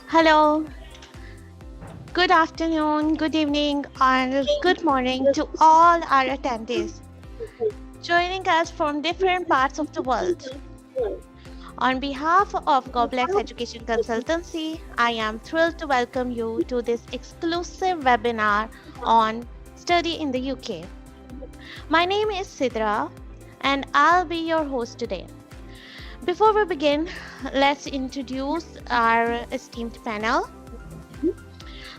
Hello, good afternoon, good evening, and good morning to all our attendees joining us from different parts of the world. On behalf of Gobblex Education Consultancy, I am thrilled to welcome you to this exclusive webinar on Study in the UK. My name is Sidra, and I'll be your host today. Before we begin, let's introduce our esteemed panel.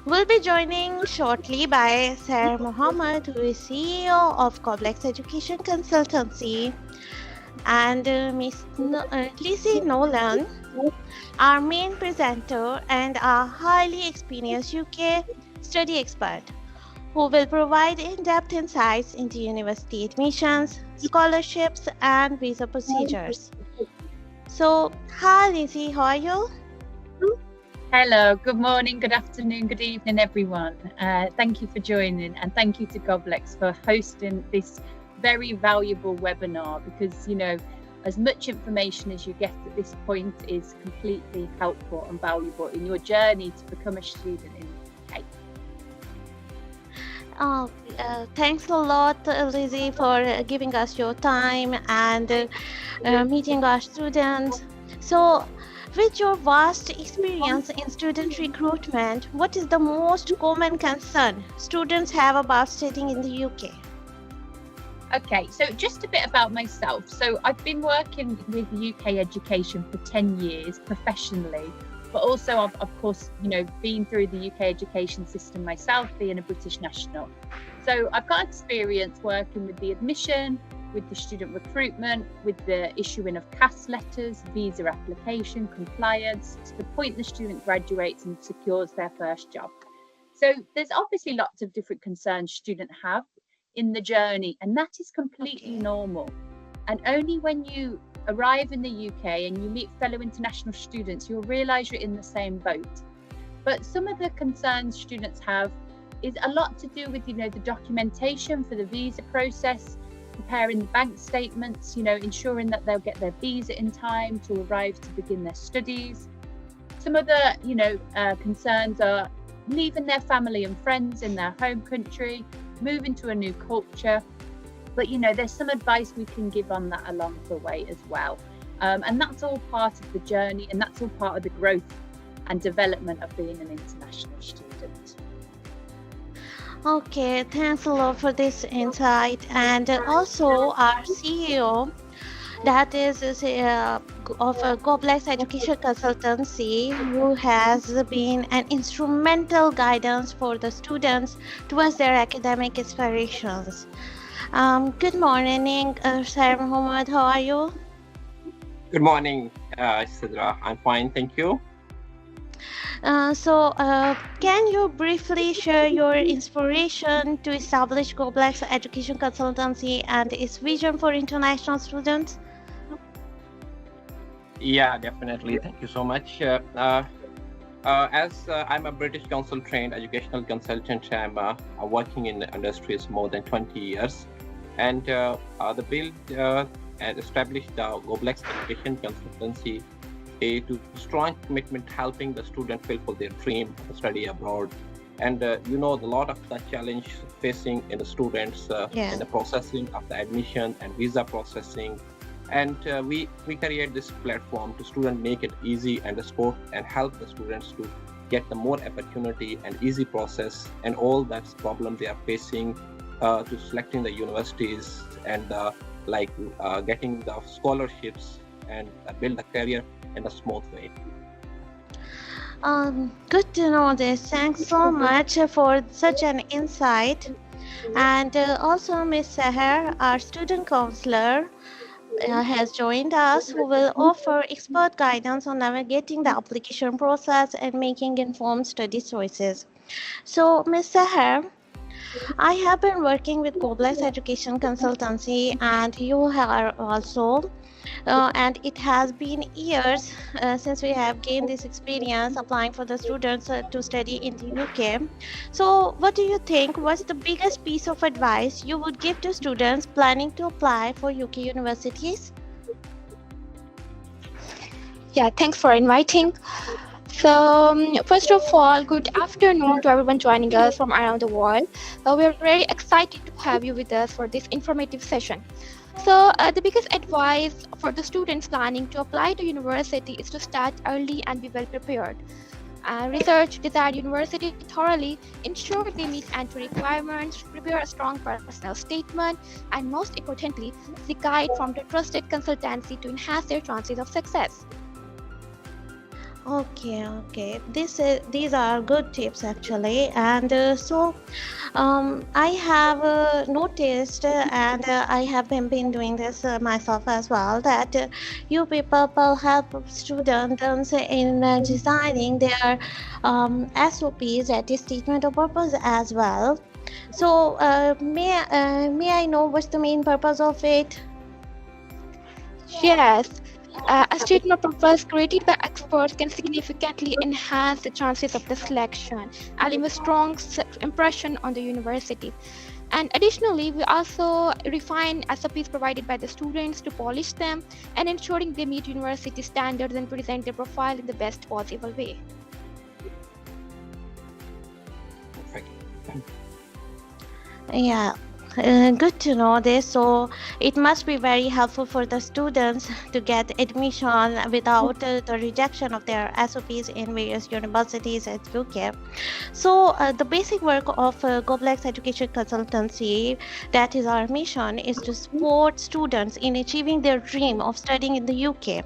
We'll be joining shortly by Sir Mohammed, who is CEO of Gobblex Education Consultancy, and Ms. Lizzie Nolan, our main presenter and a highly experienced UK study expert, who will provide in-depth insights into university admissions, scholarships, and visa procedures. So, hi Lizzie, how are you? Hello, good morning, good afternoon, good evening, everyone. Thank you for joining, and thank you to Gobblex for hosting this very valuable webinar, because, as much information as you get at this point is completely helpful and valuable in your journey to become a student in the UK. Thanks a lot, Lizzie, for giving us your time and meeting our students. So, with your vast experience in student recruitment, what is the most common concern students have about studying in the UK? Okay, so just a bit about myself. So I've been working with UK education for 10 years professionally, but also I've, of course, been through the UK education system myself, being a British national. So I've got experience working with the admission, with the student recruitment, with the issuing of CAS letters, visa application, compliance, to the point the student graduates and secures their first job. So there's obviously lots of different concerns students have in the journey, and that is completely normal. And only when you arrive in the UK and you meet fellow international students, you'll realise you're in the same boat. But some of the concerns students have is a lot to do with, the documentation for the visa process, preparing the bank statements, ensuring that they'll get their visa in time to arrive to begin their studies. Some other, concerns are leaving their family and friends in their home country, moving to a new culture. But, there's some advice we can give on that along the way as well. And that's all part of the journey, and that's all part of the growth and development of being an international student. Okay, thanks a lot for this insight. And also our CEO, that is of Gobblex Education Consultancy, who has been an instrumental guidance for the students towards their academic aspirations. Good morning, Sir Mohammed, how are you? Good morning, Sidra. I'm fine, thank you. Can you briefly share your inspiration to establish Gobblex Education Consultancy and its vision for international students? Yeah, definitely. Thank you so much. As I'm a British Council trained educational consultant, I'm working in the industry more than 20 years. And the build and established the Gobblex Education Consultancy to strong commitment helping the student fulfill their dream to study abroad. And a lot of the challenge facing in the students in the processing of the admission and visa processing. And we create this platform to student, make it easy and support and help the students to get the more opportunity and easy process and all that problem they are facing to selecting the universities and getting the scholarships and build a career in a smooth way. Good to know this. Thanks so much for such an insight. And also Ms. Seher, our student counselor, has joined us, who will offer expert guidance on navigating the application process and making informed study choices. So Ms. Seher, I have been working with Gobblex Education Consultancy, and you are also. And it has been years since we have gained this experience applying for the students to study in the UK. So what do you think was the biggest piece of advice you would give to students planning to apply for UK universities? Yeah, thanks for inviting. So, first of all, good afternoon to everyone joining us from around the world. We are very excited to have you with us for this informative session. So, the biggest advice for the students planning to apply to university is to start early and be well prepared. Research desired university thoroughly, ensure they meet entry requirements, prepare a strong personal statement, and most importantly, seek guide from the trusted consultancy to enhance their chances of success. Okay. These are good tips actually, and I have noticed, and I have been doing this myself as well, that you people will help students in designing their SOPs, that is statement of purpose as well. So may I know what's the main purpose of it? Yes, a statement of purpose created by experts can significantly enhance the chances of the selection and leave a strong impression on the university. And additionally, we also refine SOPs provided by the students to polish them and ensuring they meet university standards and present their profile in the best possible way. Perfect. Yeah, good to know this. So it must be very helpful for the students to get admission without the rejection of their SOPs in various universities at UK. So the basic work of Gobblex Education Consultancy, that is our mission, is to support students in achieving their dream of studying in the UK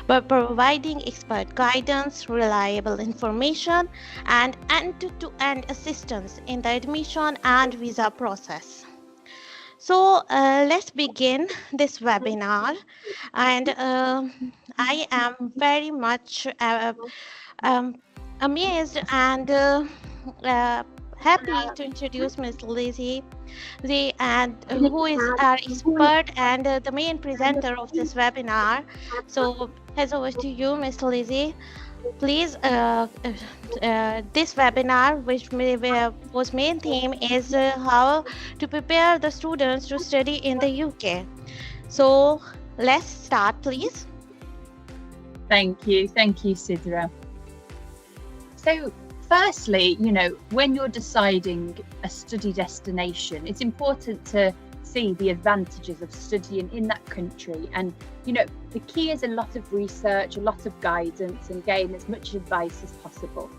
by providing expert guidance, reliable information, and end-to-end assistance in the admission and visa process. So let's begin this webinar, and I am very much amazed and happy to introduce Ms. Lizzie, who is our expert and the main presenter of this webinar. So heads over to you, Ms. Lizzie. Please, this webinar, whose main theme is how to prepare the students to study in the UK. So let's start, please. Thank you, Sidra. So firstly, when you're deciding a study destination, it's important to see the advantages of studying in that country. And, the key is a lot of research, a lot of guidance, and gain as much advice as possible.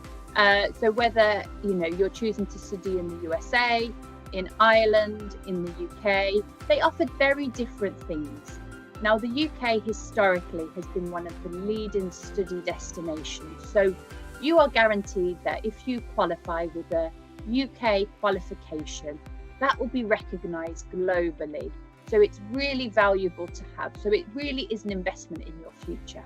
So whether, you're choosing to study in the USA, in Ireland, in the UK, they offer very different things. Now, the UK historically has been one of the leading study destinations. So you are guaranteed that if you qualify with a UK qualification, that will be recognised globally. So it's really valuable to have. So it really is an investment in your future.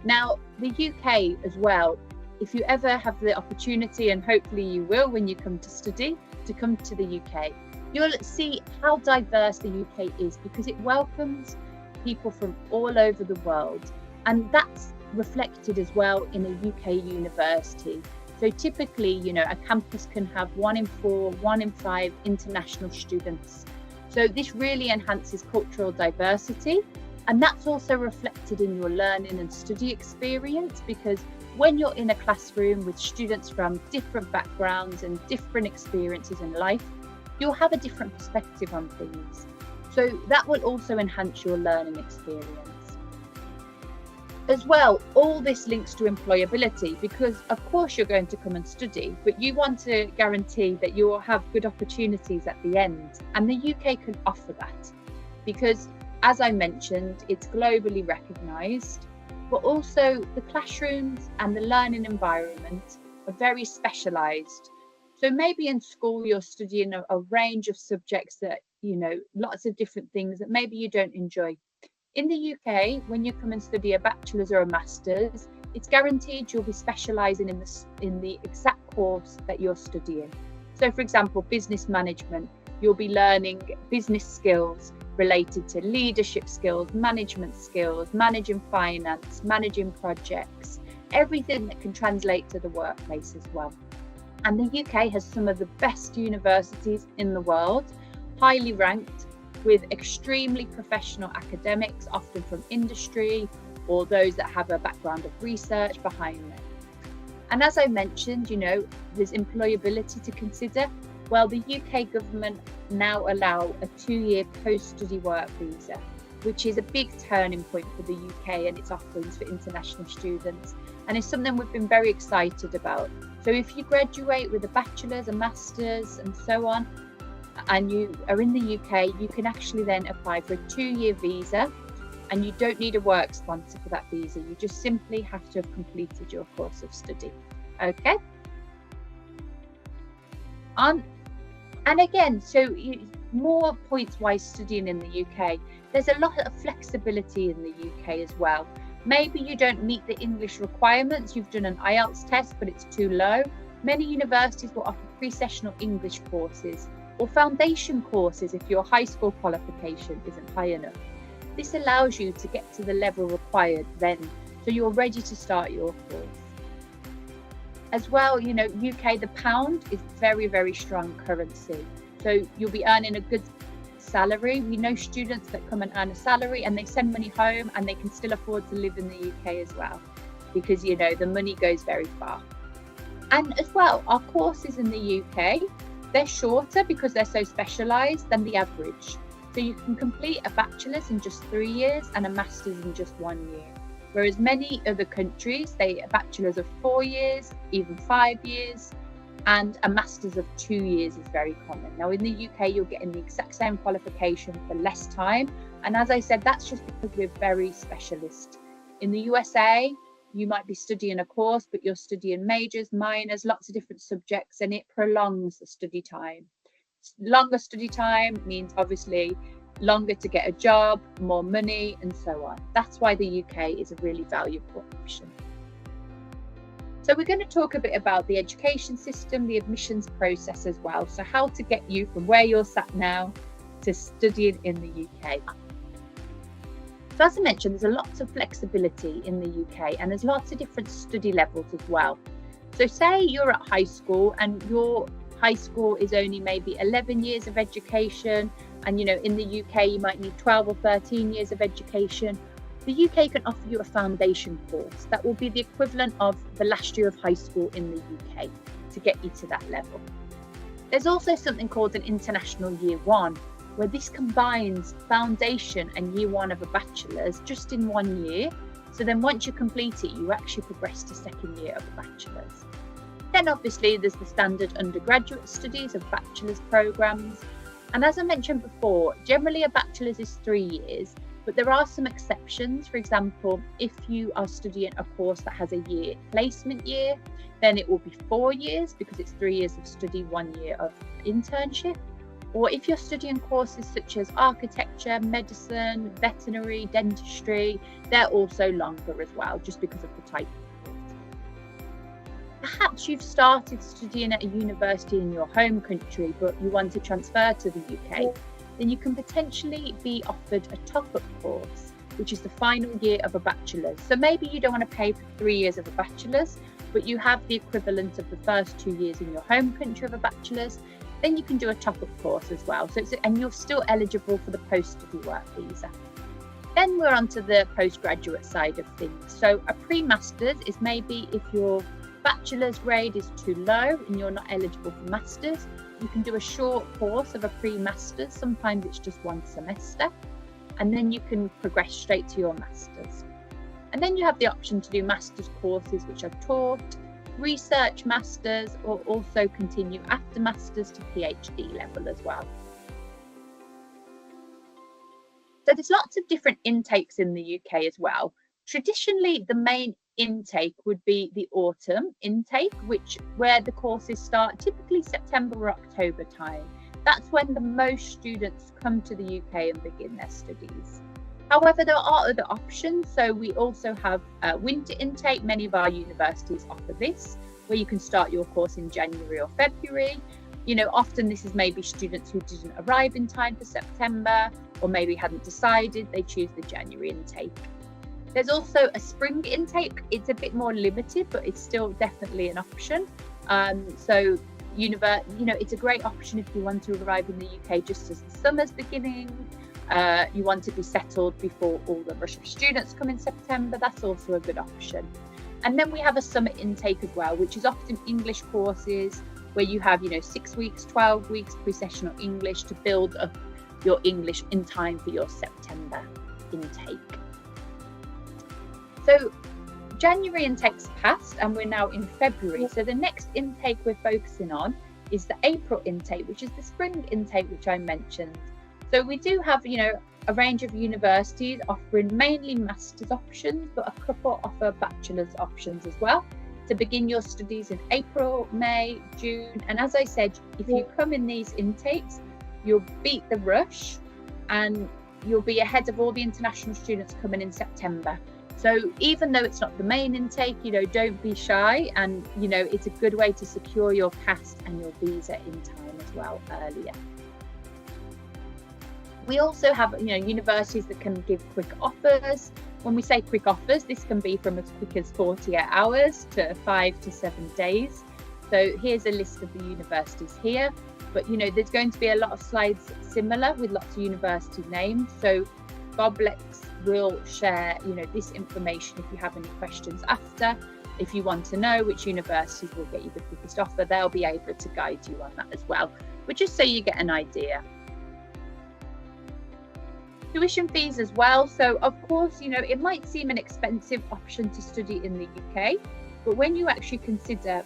Now, the UK as well, if you ever have the opportunity, and hopefully you will when you come to study, to come to the UK, you'll see how diverse the UK is, because it welcomes people from all over the world. And that's reflected as well in a UK university. So typically, a campus can have 1 in 4, 1 in 5 international students. So this really enhances cultural diversity. And that's also reflected in your learning and study experience, because when you're in a classroom with students from different backgrounds and different experiences in life, you'll have a different perspective on things. So that will also enhance your learning experience. As well, all this links to employability, because of course you're going to come and study, but you want to guarantee that you will have good opportunities at the end. And the UK can offer that, because as I mentioned, it's globally recognised, but also the classrooms and the learning environment are very specialised. So maybe in school you're studying a range of subjects that, lots of different things that maybe you don't enjoy. In the UK, when you come and study a bachelor's or a master's, it's guaranteed you'll be specialising in the exact course that you're studying. So for example, business management, you'll be learning business skills related to leadership skills, management skills, managing finance, managing projects, everything that can translate to the workplace as well. And the UK has some of the best universities in the world, highly ranked, with extremely professional academics, often from industry or those that have a background of research behind them. And as I mentioned, there's employability to consider. Well, the UK government now allow a 2-year post-study work visa, which is a big turning point for the UK and its offerings for international students, and it's something we've been very excited about. So if you graduate with a bachelor's, a master's and so on, and you are in the UK, you can actually then apply for a 2-year visa, and you don't need a work sponsor for that visa. You just simply have to have completed your course of study. Okay. And again, so more points why studying in the UK. There's a lot of flexibility in the UK as well. Maybe you don't meet the English requirements, you've done an IELTS test, but it's too low. Many universities will offer pre-sessional English courses or foundation courses if your high school qualification isn't high enough. This allows you to get to the level required then, so you're ready to start your course. As well, UK, the pound is very, very strong currency. So you'll be earning a good salary. We know students that come and earn a salary and they send money home and they can still afford to live in the UK as well, because, the money goes very far. And as well, our courses in the UK, they're shorter because they're so specialised than the average. So you can complete a bachelor's in just 3 years and a master's in just 1 year. Whereas many other countries, a bachelor's of 4 years, even 5 years, and a master's of 2 years is very common. Now in the UK, you're getting the exact same qualification for less time. And as I said, that's just because we're very specialist. In the USA, you might be studying a course, but you're studying majors, minors, lots of different subjects, and it prolongs the study time. Longer study time means obviously longer to get a job, more money, and so on. That's why the UK is a really valuable option. So we're going to talk a bit about the education system, the admissions process as well. So how to get you from where you're sat now to studying in the UK. So as I mentioned, there's a lot of flexibility in the UK, and there's lots of different study levels as well. So say you're at high school and your high school is only maybe 11 years of education, and in the UK you might need 12 or 13 years of education. The UK can offer you a foundation course that will be the equivalent of the last year of high school in the UK to get you to that level. There's also something called an international year 1, where this combines foundation and year 1 of a bachelor's just in 1 year. So then once you complete it, you actually progress to second year of a bachelor's. Then obviously there's the standard undergraduate studies of bachelor's programs. And as I mentioned before, generally a bachelor's is 3 years, but there are some exceptions. For example, if you are studying a course that has a year placement year, then it will be 4 years because it's 3 years of study, 1 year of internship. Or if you're studying courses such as architecture, medicine, veterinary, dentistry, they're also longer as well, just because of the type of course. Perhaps you've started studying at a university in your home country, but you want to transfer to the UK, then you can potentially be offered a top-up course, which is the final year of a bachelor's. So maybe you don't want to pay for 3 years of a bachelor's, but you have the equivalent of the first 2 years in your home country of a bachelor's. Then you can do a top-up course as well. And you're still eligible for the post-study work visa. Then we're on to the postgraduate side of things. So a pre-master's is maybe if your bachelor's grade is too low and you're not eligible for master's, you can do a short course of a pre-master's. Sometimes it's just 1 semester. And then you can progress straight to your master's. And then you have the option to do master's courses, which I've taught, research masters, or also continue after masters to PhD level as well. So there's lots of different intakes in the UK as well. Traditionally, the main intake would be the autumn intake, where the courses start typically September or October time. That's when the most students come to the UK and begin their studies. However, there are other options. So we also have winter intake. Many of our universities offer this, where you can start your course in January or February. Often this is maybe students who didn't arrive in time for September, or maybe hadn't decided, they choose the January intake. There's also a spring intake. It's a bit more limited, but it's still definitely an option. It's a great option if you want to arrive in the UK just as the summer's beginning. You want to be settled before all the rush of students come in September. That's also a good option. And then we have a summer intake as well, which is often English courses where you have, 6 weeks, 12 weeks pre-sessional English to build up your English in time for your September intake. So January intake's passed and we're now in February. So the next intake we're focusing on is the April intake, which is the spring intake, which I mentioned. So we do have, a range of universities offering mainly master's options, but a couple offer bachelor's options as well to begin your studies in April, May, June. And as I said, if you come in these intakes, you'll beat the rush and you'll be ahead of all the international students coming in September. So even though it's not the main intake, don't be shy, and it's a good way to secure your CAST and your visa in time as well earlier. We also have universities that can give quick offers. When we say quick offers, this can be from as quick as 48 hours to 5 to 7 days. So here's a list of the universities here, but there's going to be a lot of slides similar with lots of university names. So Gobblex will share this information if you have any questions after. If you want to know which universities will get you the quickest offer, they'll be able to guide you on that as well, but just so you get an idea. Tuition fees as well. So of course, it might seem an expensive option to study in the UK, but when you actually consider,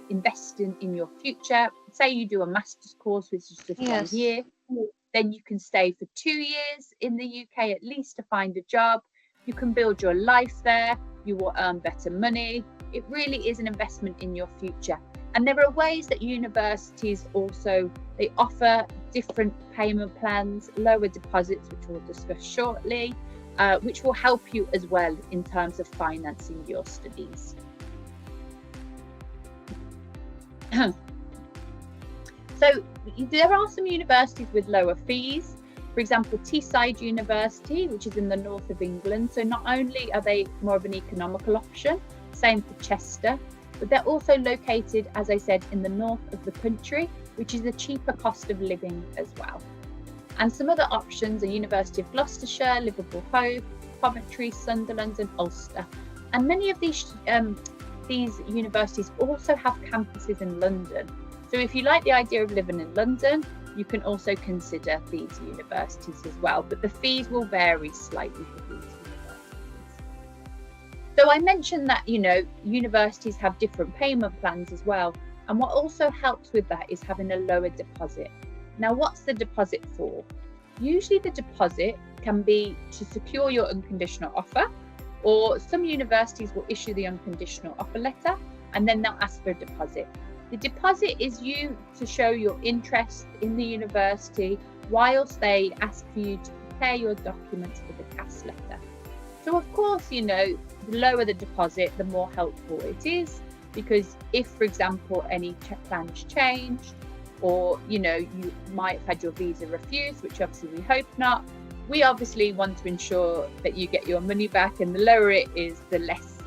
investing in your future, say you do a master's course, which is just 1 year, then you can stay for 2 years in the UK at least to find a job. You can build your life there. You will earn better money. It really is an investment in your future. And there are ways that universities also, they offer different payment plans, lower deposits, which we'll discuss shortly, which will help you as well in terms of financing your studies. So there are some universities with lower fees. For example, Teesside University, which is in the north of England. So not only are they more of an economical option, same for Chester, but they're also located, as I said, in the north of the country, which is a cheaper cost of living as well. And some other options are University of Gloucestershire, Liverpool Hove, Coventry, Sunderland and Ulster. And many of these universities also have campuses in London. So if you like the idea of living in London, you can also consider these universities as well, but the fees will vary slightly for these universities. So I mentioned that, universities have different payment plans as well. And what also helps with that is having a lower deposit. Now, what's the deposit for? Usually the deposit can be to secure your unconditional offer, or some universities will issue the unconditional offer letter and then they'll ask for a deposit. The deposit is you to show your interest in the university whilst they ask for you to prepare your documents for the CAS letter. So of course, the lower the deposit, the more helpful it is, because if, for example, any plans changed, or you might have had your visa refused, which obviously we hope not, we obviously want to ensure that you get your money back, and the lower it is, the less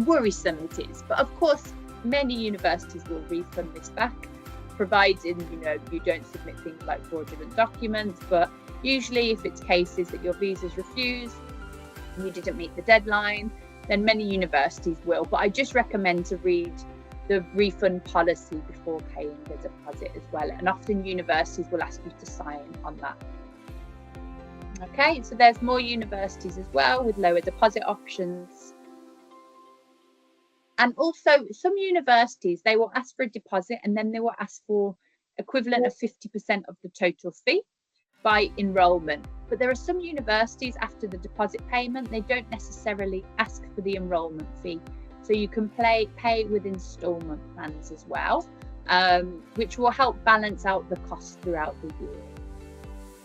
worrisome it is. But of course, many universities will refund this back, provided you don't submit things like fraudulent documents. But usually if it's cases that your visa's refused and you didn't meet the deadline, then many universities will. But I just recommend to read the refund policy before paying the deposit as well, and often universities will ask you to sign on that. Okay, so there's more universities as well with lower deposit options. And also some universities, they will ask for a deposit and then they will ask for equivalent of 50% of the total fee by enrolment. But there are some universities, after the deposit payment, they don't necessarily ask for the enrolment fee. So you can pay with installment plans as well, which will help balance out the costs throughout the year.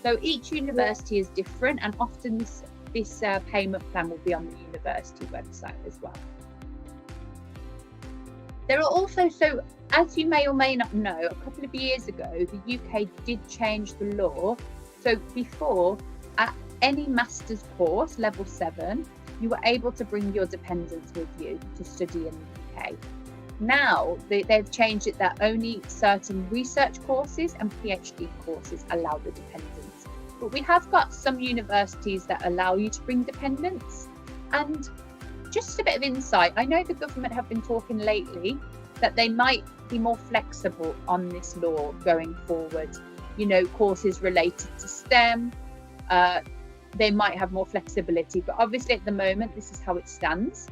So each university is different, and often this payment plan will be on the university website as well. There are also, so as you may or may not know, a couple of years ago, the UK did change the law. So before, at any master's course, level 7, you were able to bring your dependents with you to study in the UK. Now, they've changed it that only certain research courses and PhD courses allow the dependents. But we have got some universities that allow you to bring dependents. And just a bit of insight. I know the government have been talking lately that they might be more flexible on this law going forward. You know, courses related to STEM, they might have more flexibility, but obviously at the moment, this is how it stands.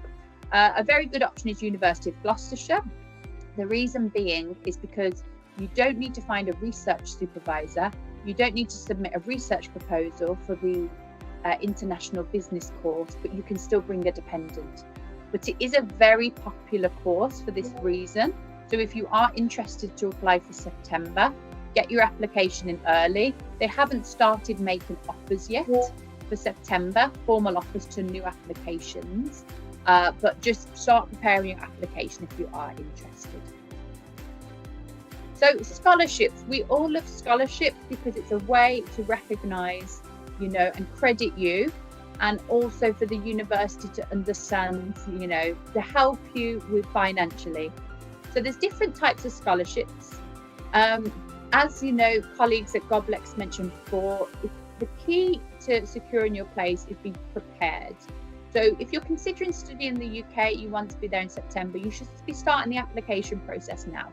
A very good option is University of Gloucestershire. The reason being is because you don't need to find a research supervisor. You don't need to submit a research proposal for the international business course, but you can still bring a dependent. But it is a very popular course for this reason. So if you are interested to apply for September, get your application in early. They haven't started making offers yet for September, formal offers to new applications, but just start preparing your application if you are interested. So scholarships, we all love scholarships because it's a way to recognise, you know, and credit you, and also for the university to understand, you know, to help you with financially. So there's different types of scholarships. As you know, colleagues at Gobblex mentioned before, the key to securing your place is being prepared. So if you're considering studying in the UK, you want to be there in September, you should be starting the application process now,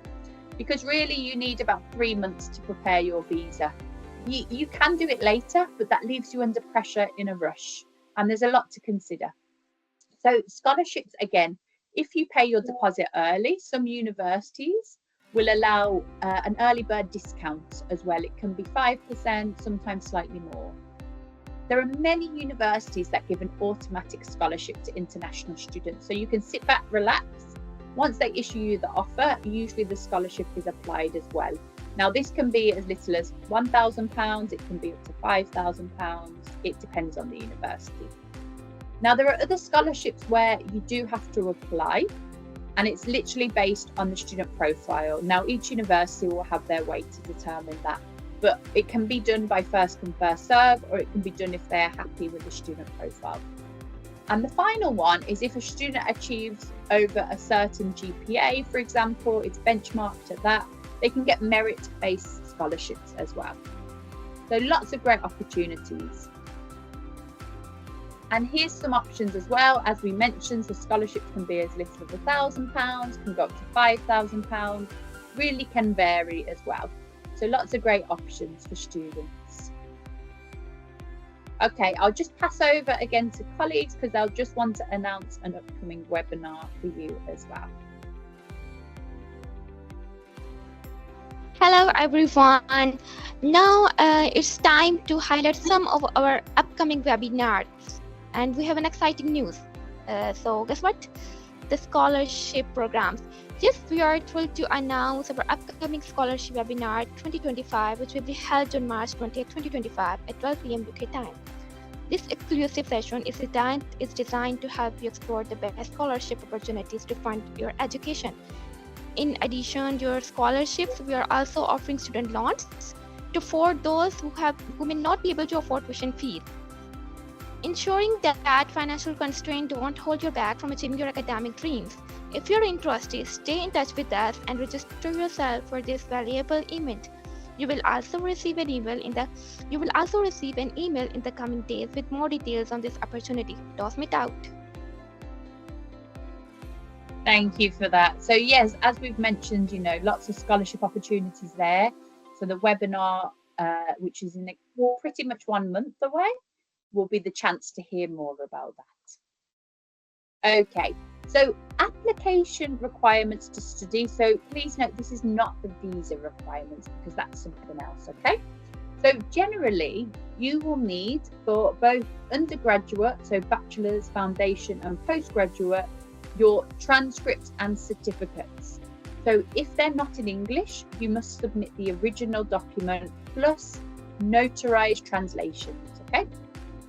because really you need about 3 months to prepare your visa. You can do it later, but that leaves you under pressure in a rush, and there's a lot to consider. So scholarships, again, if you pay your deposit early, some universities will allow an early bird discount as well. It can be 5%, sometimes slightly more. There are many universities that give an automatic scholarship to international students. So you can sit back, relax. Once they issue you the offer, usually the scholarship is applied as well. Now, this can be as little as £1,000, it can be up to £5,000. It depends on the university. Now, there are other scholarships where you do have to apply, and it's literally based on the student profile. Now, each university will have their way to determine that, but it can be done by first come, first serve, or it can be done if they're happy with the student profile. And the final one is if a student achieves over a certain GPA, for example, it's benchmarked at that, they can get merit-based scholarships as well. So lots of great opportunities. And here's some options as well. As we mentioned, the scholarships can be as little as £1,000, can go up to £5,000, really can vary as well. So lots of great options for students. Okay, I'll just pass over again to colleagues because they'll just want to announce an upcoming webinar for you as well. Hello everyone. Now it's time to highlight some of our upcoming webinars, and we have an exciting news. So guess what? The scholarship programs. Yes, we are thrilled to announce our upcoming scholarship webinar 2025, which will be held on March 20th, 2025 at 12 p.m. UK time. This exclusive session is designed to help you explore the best scholarship opportunities to fund your education. In addition to your scholarships, we are also offering student loans for those who may not be able to afford tuition fees, ensuring that financial constraints don't hold you back from achieving your academic dreams. If you're interested, stay in touch with us and register yourself for this valuable event. You will also receive an email in the coming days with more details on this opportunity. Don't miss out. Thank you for that. So yes, as we've mentioned, you know, lots of scholarship opportunities there. So the webinar, which is in pretty much 1 month away, will be the chance to hear more about that. Okay, so application requirements to study. So please note, this is not the visa requirements because that's something else, okay? So generally, you will need for both undergraduate, so bachelor's, foundation and postgraduate, your transcripts and certificates. So if they're not in English, you must submit the original document plus notarized translations, okay?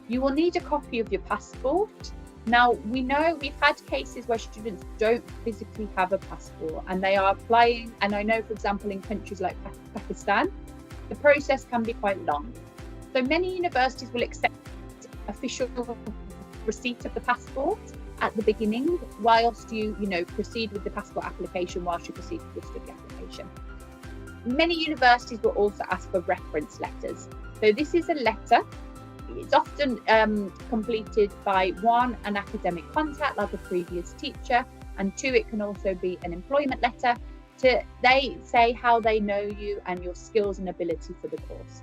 You will need a copy of your passport. Now, we know we've had cases where students don't physically have a passport and they are applying, and I know, for example, in countries like Pakistan, the process can be quite long. So many universities will accept official receipt of the passport at the beginning, whilst you proceed with the passport application, whilst you proceed with the study application. Many universities will also ask for reference letters. So this is a letter It's often completed by 1, an academic contact like a previous teacher, and 2, it can also be an employment letter. They say how they know you and your skills and ability for the course.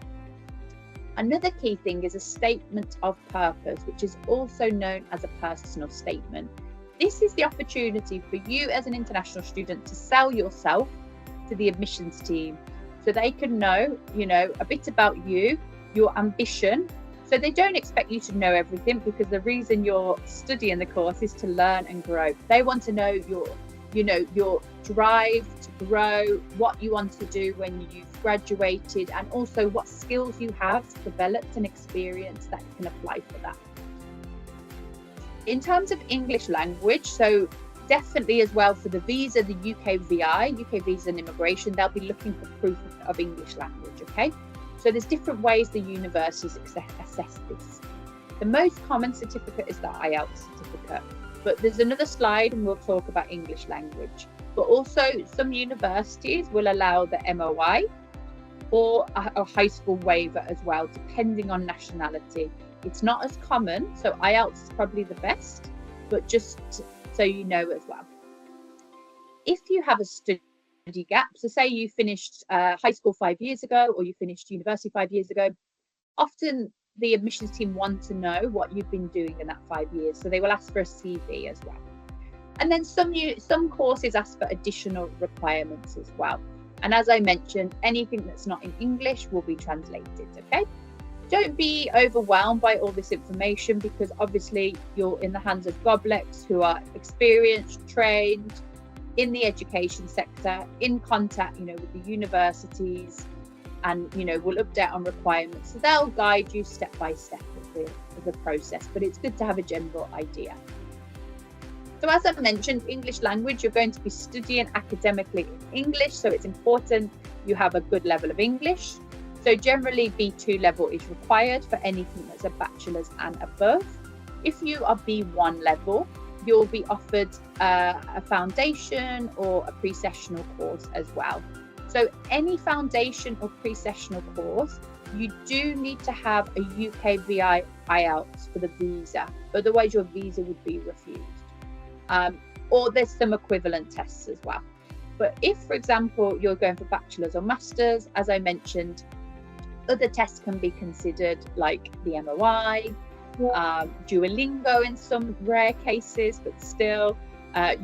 Another key thing is a statement of purpose, which is also known as a personal statement. This is the opportunity for you as an international student to sell yourself to the admissions team, so they can know, a bit about you, your ambition. So they don't expect you to know everything, because the reason you're studying the course is to learn and grow. They want to know your drive to grow, what you want to do when you've graduated, and also what skills you have developed and experienced that you can apply for that. In terms of English language, so definitely as well for the visa, the UK Visa and Immigration, they'll be looking for proof of English language, okay? So there's different ways the universities assess this. The most common certificate is the IELTS certificate, but there's another slide and we'll talk about English language. But also some universities will allow the MOI or a high school waiver as well, depending on nationality. It's not as common, so IELTS is probably the best, but just so you know as well. If you have a study gap, so say you finished high school 5 years ago, or you finished university 5 years ago, often the admissions team want to know what you've been doing in that 5 years, so they will ask for a CV as well. And then some courses ask for additional requirements as well. And as I mentioned, anything that's not in English will be translated, okay? Don't be overwhelmed by all this information, because obviously you're in the hands of Gobblex, who are experienced, trained in the education sector, in contact, with the universities, and, will update on requirements. So they'll guide you step by step of the process, but it's good to have a general idea. So as I mentioned, English language, you're going to be studying academically in English, so it's important you have a good level of English. So generally B2 level is required for anything that's a bachelor's and above. If you are B1 level, you'll be offered a foundation or a pre-sessional course as well. So any foundation or pre-sessional course, you do need to have a UK VI IELTS for the visa, otherwise your visa would be refused. Or there's some equivalent tests as well. But if, for example, you're going for bachelor's or master's, as I mentioned, other tests can be considered, like the MOI, Duolingo in some rare cases, but still,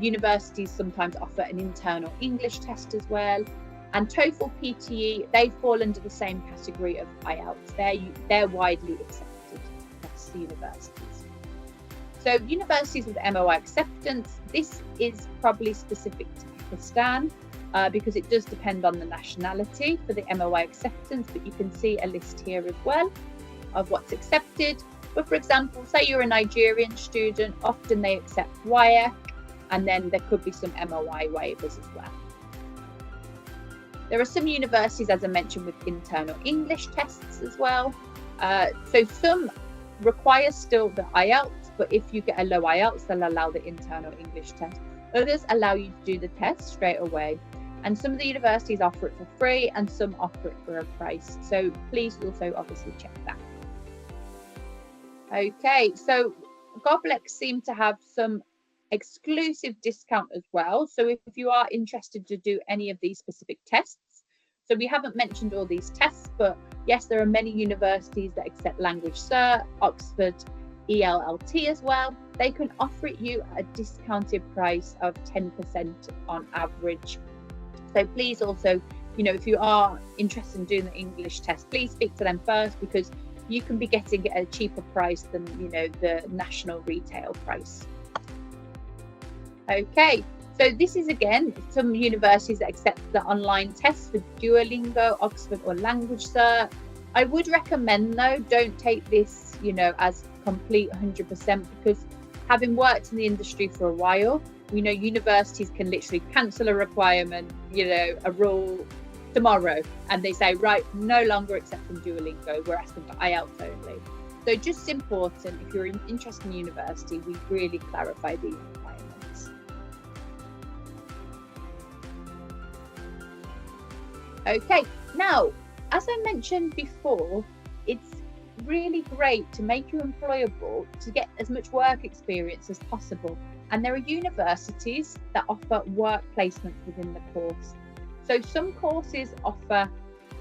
universities sometimes offer an internal English test as well. And TOEFL, PTE, they fall under the same category of IELTS. They're widely accepted across the universities. So universities with MOI acceptance, this is probably specific to Pakistan, because it does depend on the nationality for the MOI acceptance, but you can see a list here as well of what's accepted. But for example, say you're a Nigerian student, often they accept WIAC, and then there could be some MOI waivers as well. There are some universities, as I mentioned, with internal English tests as well. So some require still the IELTS, but if you get a low IELTS, they'll allow the internal English test. Others allow you to do the test straight away. And some of the universities offer it for free and some offer it for a price. So please also obviously check that. Okay, so Gobblex seem to have some exclusive discount as well. So if you are interested to do any of these specific tests, so we haven't mentioned all these tests, but yes, there are many universities that accept language cert, Oxford, ELLT as well. They can offer you a discounted price of 10% on average. So please also, if you are interested in doing the English test, please speak to them first, because you can be getting it at a cheaper price than, the national retail price. Okay, so this is again some universities that accept the online tests for Duolingo, Oxford or Language Cert. I would recommend though, don't take this, as complete 100%, because having worked in the industry for a while, universities can literally cancel a requirement, a rule tomorrow, and they say, right, no longer accepting Duolingo, we're asking for IELTS only. So just important, if you're interested in university, we really clarify these requirements. Okay, now, as I mentioned before, really great to make you employable, to get as much work experience as possible. And there are universities that offer work placements within the course. So some courses offer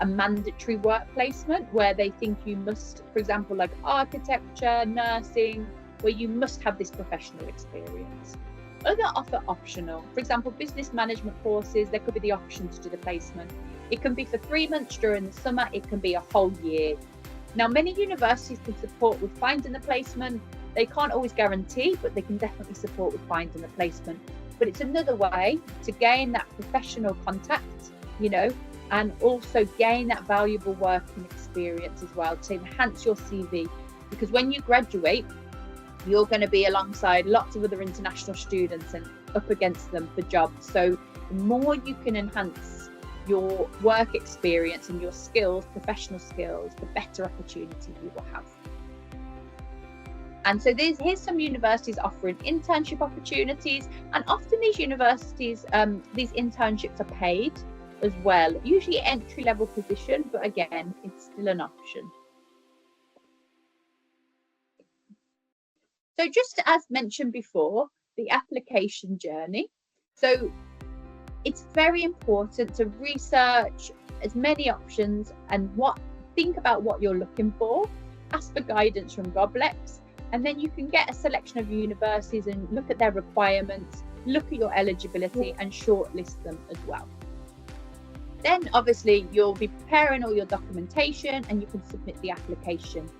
a mandatory work placement where they think you must, for example, like architecture, nursing, where you must have this professional experience. Other offer optional. For example, business management courses, there could be the option to do the placement. It can be for 3 months during the summer, it can be a whole year. Now, many universities can support with finding the placement. They can't always guarantee, but they can definitely support with finding the placement. But it's another way to gain that professional contact, you know, and also gain that valuable working experience as well to enhance your CV. Because when you graduate, you're going to be alongside lots of other international students and up against them for jobs. So the more you can enhance your work experience and your skills, professional skills, the better opportunity you will have. And so here's some universities offering internship opportunities, and often these universities, these internships are paid as well, usually entry-level position, but again, it's still an option. So just as mentioned before, the application journey. So it's very important to research as many options and think about what you're looking for, ask for guidance from Gobblex, and then you can get a selection of universities and look at their requirements, look at your eligibility and shortlist them as well. Then obviously you'll be preparing all your documentation and you can submit the application.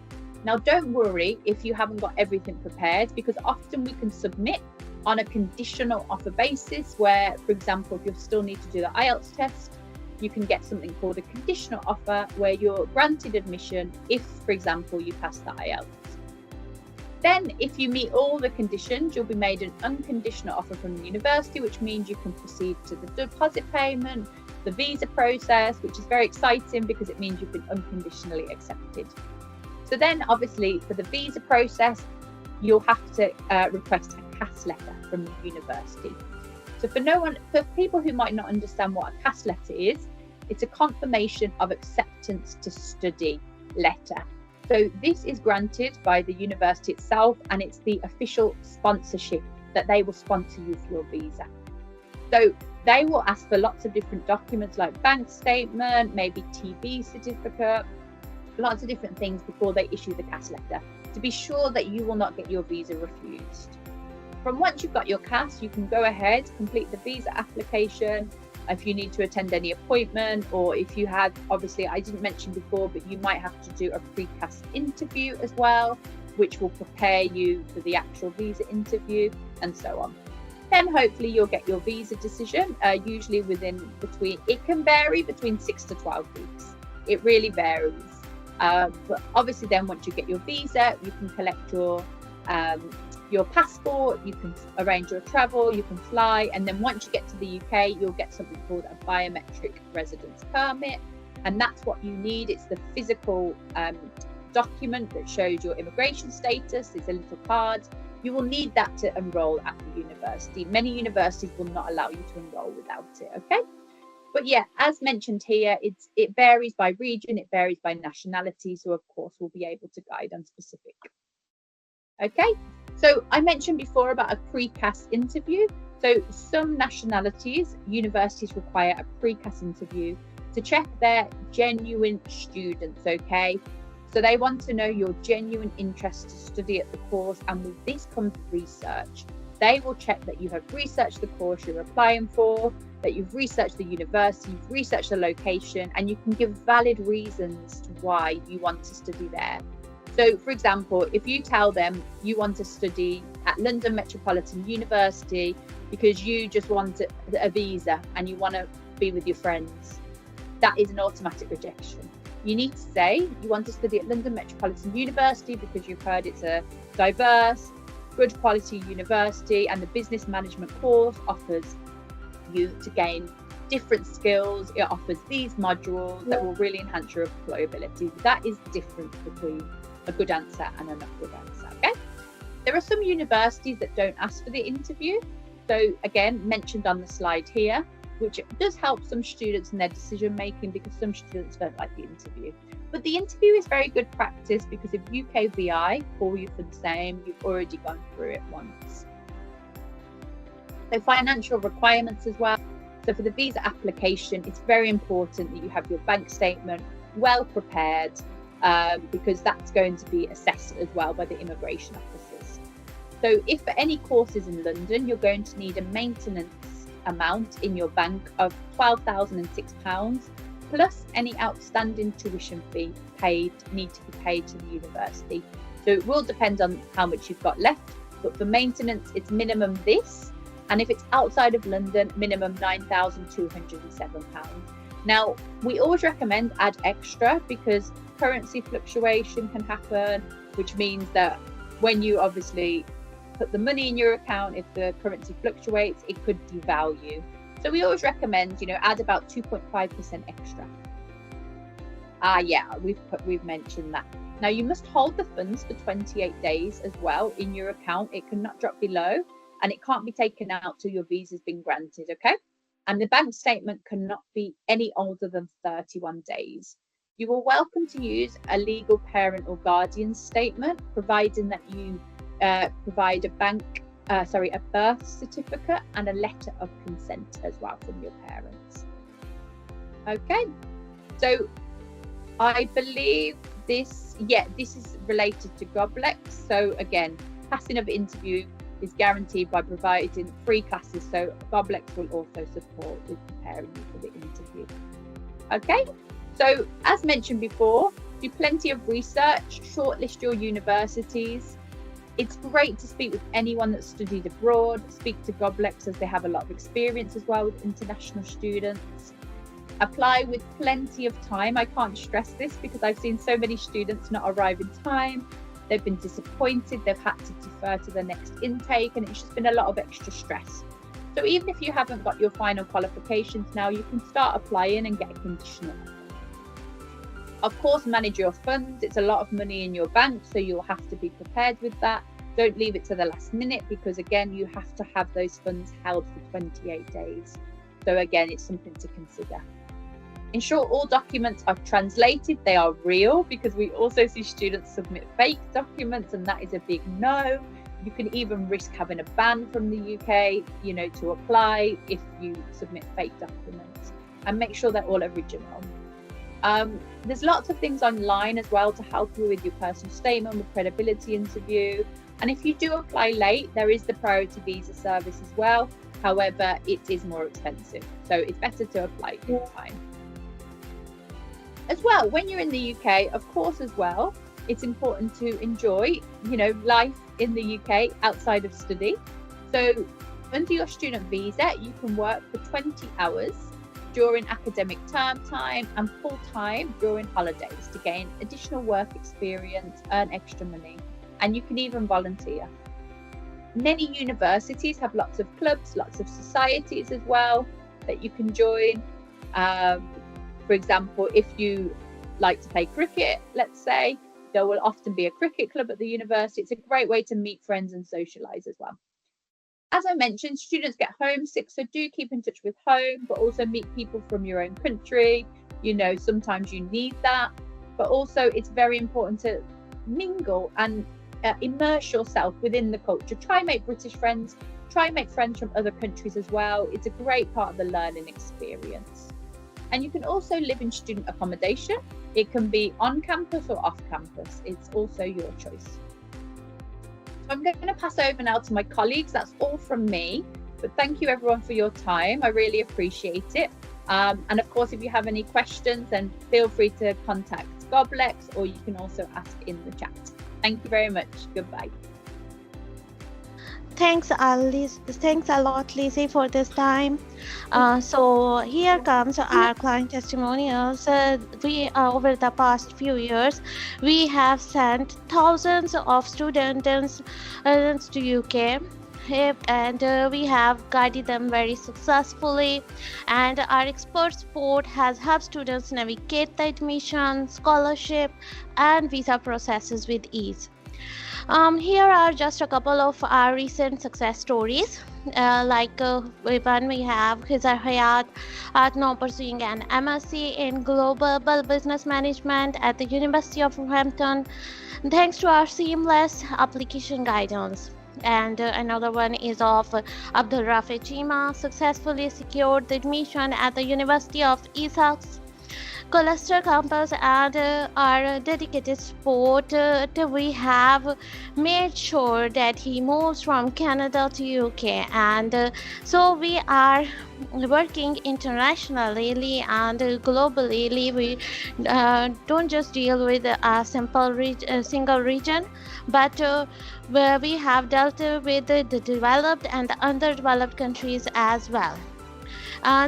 Now don't worry if you haven't got everything prepared, because often we can submit on a conditional offer basis where, for example, if you still need to do the IELTS test, you can get something called a conditional offer where you're granted admission if, for example, you pass the IELTS. Then if you meet all the conditions, you'll be made an unconditional offer from the university, which means you can proceed to the deposit payment, the visa process, which is very exciting because it means you've been unconditionally accepted. So then obviously for the visa process, you'll have to request a CAS letter from the university. So for people who might not understand what a CAS letter is, it's a confirmation of acceptance to study letter. So this is granted by the university itself, and it's the official sponsorship that they will sponsor you for your visa. So they will ask for lots of different documents like bank statement, maybe TB certificate, lots of different things before they issue the CAS letter to be sure that you will not get your visa refused. From once you've got your CAS, you can go ahead, complete the visa application. If you need to attend any appointment, or if you had, obviously I didn't mention before, but you might have to do a pre-CAS interview as well, which will prepare you for the actual visa interview and so on. Then hopefully you'll get your visa decision, usually it can vary between 6 to 12 weeks. It really varies. But obviously then once you get your visa, you can collect your passport, you can arrange your travel, you can fly, and then once you get to the UK, you'll get something called a biometric residence permit, and that's what you need. It's the physical document that shows your immigration status. It's a little card. You will need that to enroll at the university. Many universities will not allow you to enroll without it, okay? But yeah, as mentioned here, it varies by region, it varies by nationality, so of course we'll be able to guide on specific. Okay, so I mentioned before about a pre-CAS interview. So some nationalities, universities require a pre-CAS interview to check they're genuine students, okay? So they want to know your genuine interest to study at the course, and with this comes research. They will check that you have researched the course you're applying for, that you've researched the university, you've researched the location, and you can give valid reasons to why you want to study there. So, for example, if you tell them you want to study at London Metropolitan University because you just want a visa and you want to be with your friends, that is an automatic rejection. You need to say you want to study at London Metropolitan University because you've heard it's a diverse, good quality university, and the business management course offers you to gain different skills. It offers these modules that will really enhance your employability. That is the difference between a good answer and a not good answer, okay? There are some universities that don't ask for the interview. So again, mentioned on the slide here, which does help some students in their decision making because some students don't like the interview. But the interview is very good practice because if UKVI call you for the same, you've already gone through it once. So financial requirements as well. So for the visa application, it's very important that you have your bank statement well prepared because that's going to be assessed as well by the immigration officers. So if for any courses in London, you're going to need a maintenance amount in your bank of £12,006 plus any outstanding tuition fee need to be paid to the university. So it will depend on how much you've got left, but for maintenance, it's minimum this. And if it's outside of London, minimum £9,207. Now, we always recommend add extra because currency fluctuation can happen, which means that when you obviously put the money in your account, if the currency fluctuates, it could devalue. So we always recommend, add about 2.5% extra. Yeah, we've mentioned that. Now you must hold the funds for 28 days as well in your account. It cannot drop below and it can't be taken out till your visa's been granted, okay? And the bank statement cannot be any older than 31 days. You are welcome to use a legal parent or guardian statement, providing that you provide a birth certificate and a letter of consent as well from your parents. Okay, so I believe this is related to Gobblex. So again, passing of interview is guaranteed by providing free classes. So Gobblex will also support with preparing you for the interview. Okay, so as mentioned before, do plenty of research, shortlist your universities. It's great to speak with anyone that's studied abroad, speak to Gobblex as they have a lot of experience as well with international students. Apply with plenty of time. I can't stress this because I've seen so many students not arrive in time. They've been disappointed, they've had to defer to the next intake, and it's just been a lot of extra stress. So even if you haven't got your final qualifications now, you can start applying and get a conditional. Of course, manage your funds. It's a lot of money in your bank, so you'll have to be prepared with that. Don't leave it to the last minute because again, you have to have those funds held for 28 days. So again, it's something to consider. Ensure all documents are translated, they are real, because we also see students submit fake documents and that is a big no. You can even risk having a ban from the UK, to apply if you submit fake documents, and make sure they're all original. There's lots of things online as well to help you with your personal statement, the credibility interview. And if you do apply late, there is the priority visa service as well. However, it is more expensive. So it's better to apply in time. As well, when you're in the UK, of course, as well, it's important to enjoy, life in the UK outside of study. So under your student visa, you can work for 20 hours during academic term time and full time during holidays to gain additional work experience, earn extra money, and you can even volunteer. Many universities have lots of clubs, lots of societies as well that you can join. For example, if you like to play cricket, let's say, there will often be a cricket club at the university. It's a great way to meet friends and socialise as well. As I mentioned, students get homesick, so do keep in touch with home, but also meet people from your own country. Sometimes you need that, but also it's very important to mingle and immerse yourself within the culture. Try and make British friends, try and make friends from other countries as well. It's a great part of the learning experience. And you can also live in student accommodation. It can be on campus or off campus. It's also your choice. So I'm going to pass over now to my colleagues. That's all from me. But thank you everyone for your time. I really appreciate it. And of course, if you have any questions, then feel free to contact Gobblex, or you can also ask in the chat. Thank you very much. Goodbye. Thanks a lot, Lizzie, for this time. So here comes our client testimonials. Over the past few years, we have sent thousands of students to UK. And we have guided them very successfully, and our expert support has helped students navigate the admission, scholarship and visa processes with ease. Here are just a couple of our recent success stories. One we have Khizar Hayat now pursuing an MSc in Global Business Management at the University of Southampton, thanks to our seamless application guidance. And another one is of Abdul Rafi Chima, successfully secured the admission at the University of Essex Cluster campus, and our dedicated support we have made sure that he moves from Canada to UK, and so we are working internationally and globally. We don't just deal with a single region, but where we have dealt with the developed and the underdeveloped countries as well.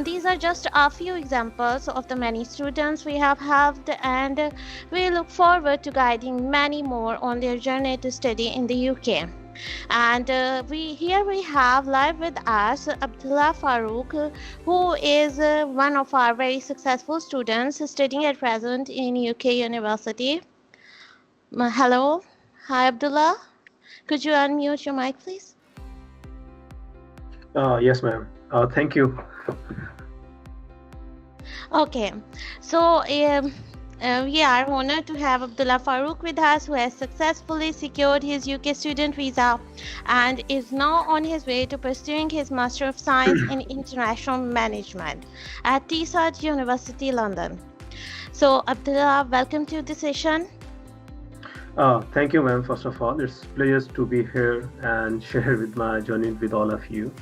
These are just a few examples of the many students we have helped, and we look forward to guiding many more on their journey to study in the UK. And we have live with us Abdullah Farooq, who is one of our very successful students studying at present in UK University. Hello, hi Abdullah. Could you unmute your mic, please? Yes, ma'am. Thank you. Okay, so we are honored to have Abdullah Farooq with us, who has successfully secured his UK student visa and is now on his way to pursuing his Master of Science in International Management at Teesside University, London. So, Abdullah, welcome to the session. Thank you, ma'am. First of all, it's a pleasure to be here and share with my journey with all of you.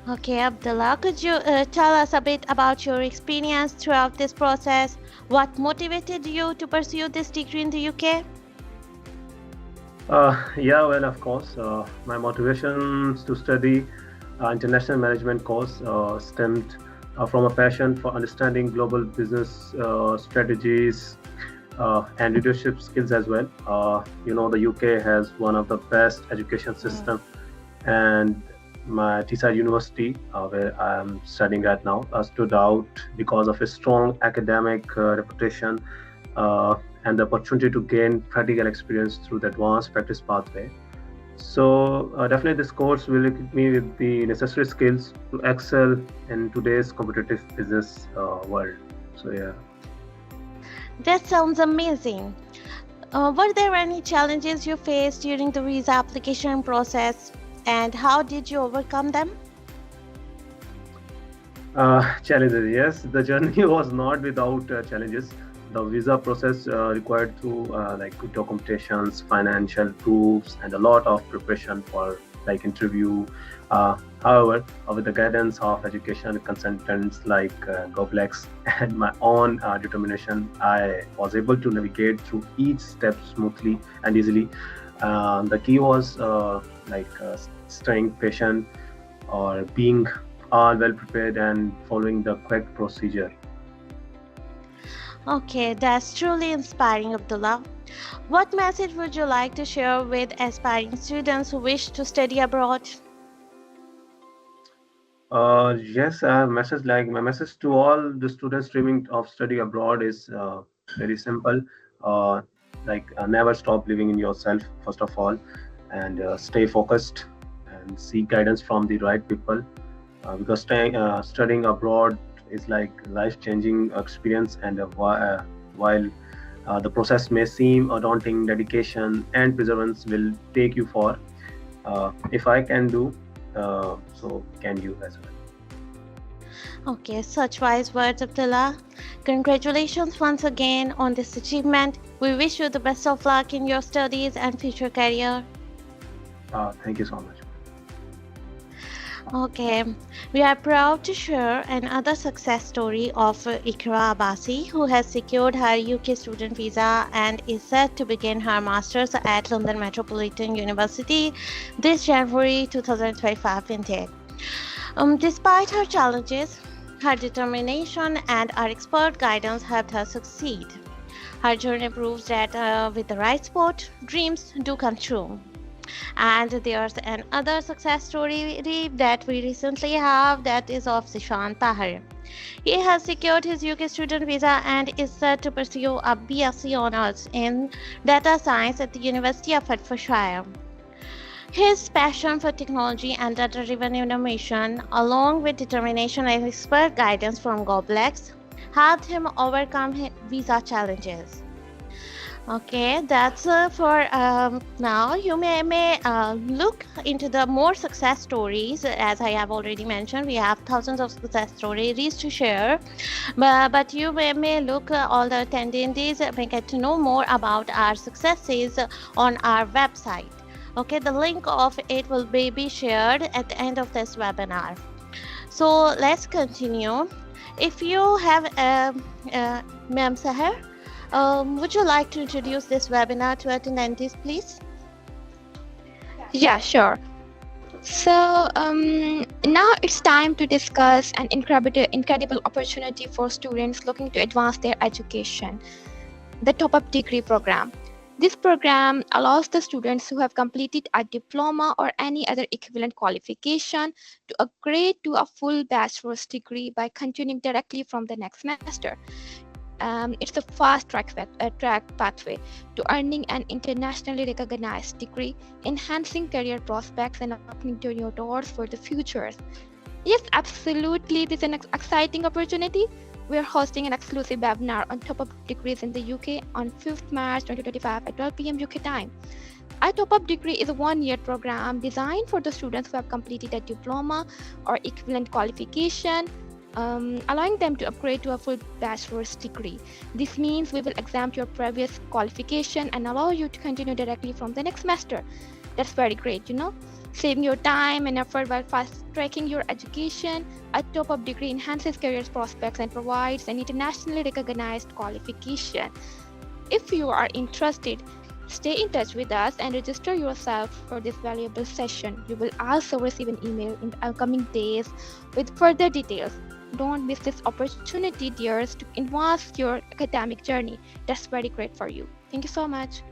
Okay, Abdullah, could you tell us a bit about your experience throughout this process? What motivated you to pursue this degree in the UK? Yeah, well, of course, my motivations to study international management course stemmed from a passion for understanding global business strategies and leadership skills as well. The UK has one of the best education system, and my Teesside University, where I am studying right now, stood out because of a strong academic reputation and the opportunity to gain practical experience through the advanced practice pathway. So definitely this course will equip me with the necessary skills to excel in today's competitive business world. So yeah. That sounds amazing. Were there any challenges you faced during the visa application process, and how did you overcome them? Challenges, yes. The journey was not without challenges. The visa process required through documentations, financial proofs, and a lot of preparation for interview. However, with the guidance of education consultants like Gobblex and my own determination, I was able to navigate through each step smoothly and easily. The key was staying patient or being all well prepared and following the correct procedure. Okay, that's truly inspiring, Abdullah. What message would you like to share with aspiring students who wish to study abroad? Yes, my message to all the students dreaming of study abroad is very simple. Never stop believing in yourself, first of all, and stay focused and seek guidance from the right people, because studying abroad is like life-changing experience, and while the process may seem a daunting, dedication and perseverance will take you far. If I can do, so can you as well. Okay, such wise words, Abdullah. Congratulations once again on this achievement. We wish you the best of luck in your studies and future career. Thank you so much. Okay, we are proud to share another success story of Ikra Abbasi, who has secured her UK student visa and is set to begin her master's at London Metropolitan University this January 2025 intake. Despite her challenges, her determination and our expert guidance helped her succeed. Her journey proves that with the right support, dreams do come true. And there's another success story that we recently have, that is of Zishan Tahir. He has secured his UK student visa and is set to pursue a BSc Honours in Data Science at the University of Hertfordshire. His passion for technology and data-driven innovation, along with determination and expert guidance from Gobblex, helped him overcome his visa challenges. Okay, that's for now. You may look into the more success stories. As I have already mentioned, we have thousands of success stories to share. But you may look all the attendees may get to know more about our successes on our website. Okay, the link of it will be shared at the end of this webinar. So let's continue. If you have Ma'am Sahar, would you like to introduce this webinar to attendees, please? Yeah, sure. So now it's time to discuss an incredible opportunity for students looking to advance their education, the top-up degree program. This program allows the students who have completed a diploma or any other equivalent qualification to upgrade to a full bachelor's degree by continuing directly from the next semester. It's a fast track pathway to earning an internationally recognized degree, enhancing career prospects and opening new doors for the future. Yes, absolutely, this is an exciting opportunity. We're hosting an exclusive webinar on top-up degrees in the UK on 5th March 2025 at 12 p.m. UK time. A top-up degree is a one-year program designed for the students who have completed a diploma or equivalent qualification, allowing them to upgrade to a full bachelor's degree. This means we will exempt your previous qualification and allow you to continue directly from the next semester. That's very great, you know. Saving your time and effort while fast-tracking your education, a top-up degree enhances career prospects and provides an internationally recognized qualification. If you are interested, stay in touch with us and register yourself for this valuable session. You will also receive an email in the upcoming days with further details. Don't miss this opportunity, dears, to advance your academic journey. That's very great for you. Thank you so much.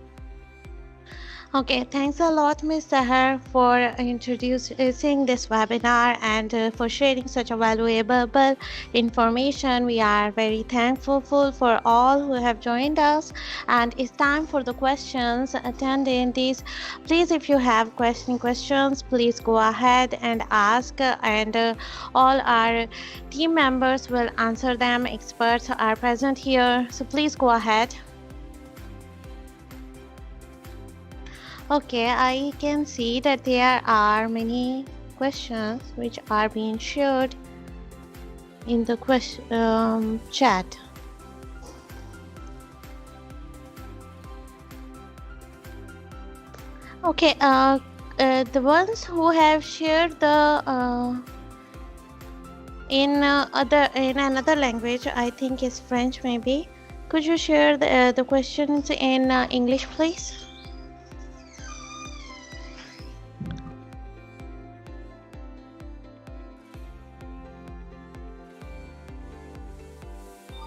Okay, thanks a lot, Ms. Sahar, for introducing this webinar and for sharing such a valuable information. We are very thankful for all who have joined us, and it's time for the questions. Attendees, please, if you have questions, please go ahead and ask, and all our team members will answer them. Experts are present here, so please go ahead. Okay, I can see that there are many questions which are being shared in the chat. Okay, the ones who have shared the in another language, I think is French maybe. Could you share the questions in English, please?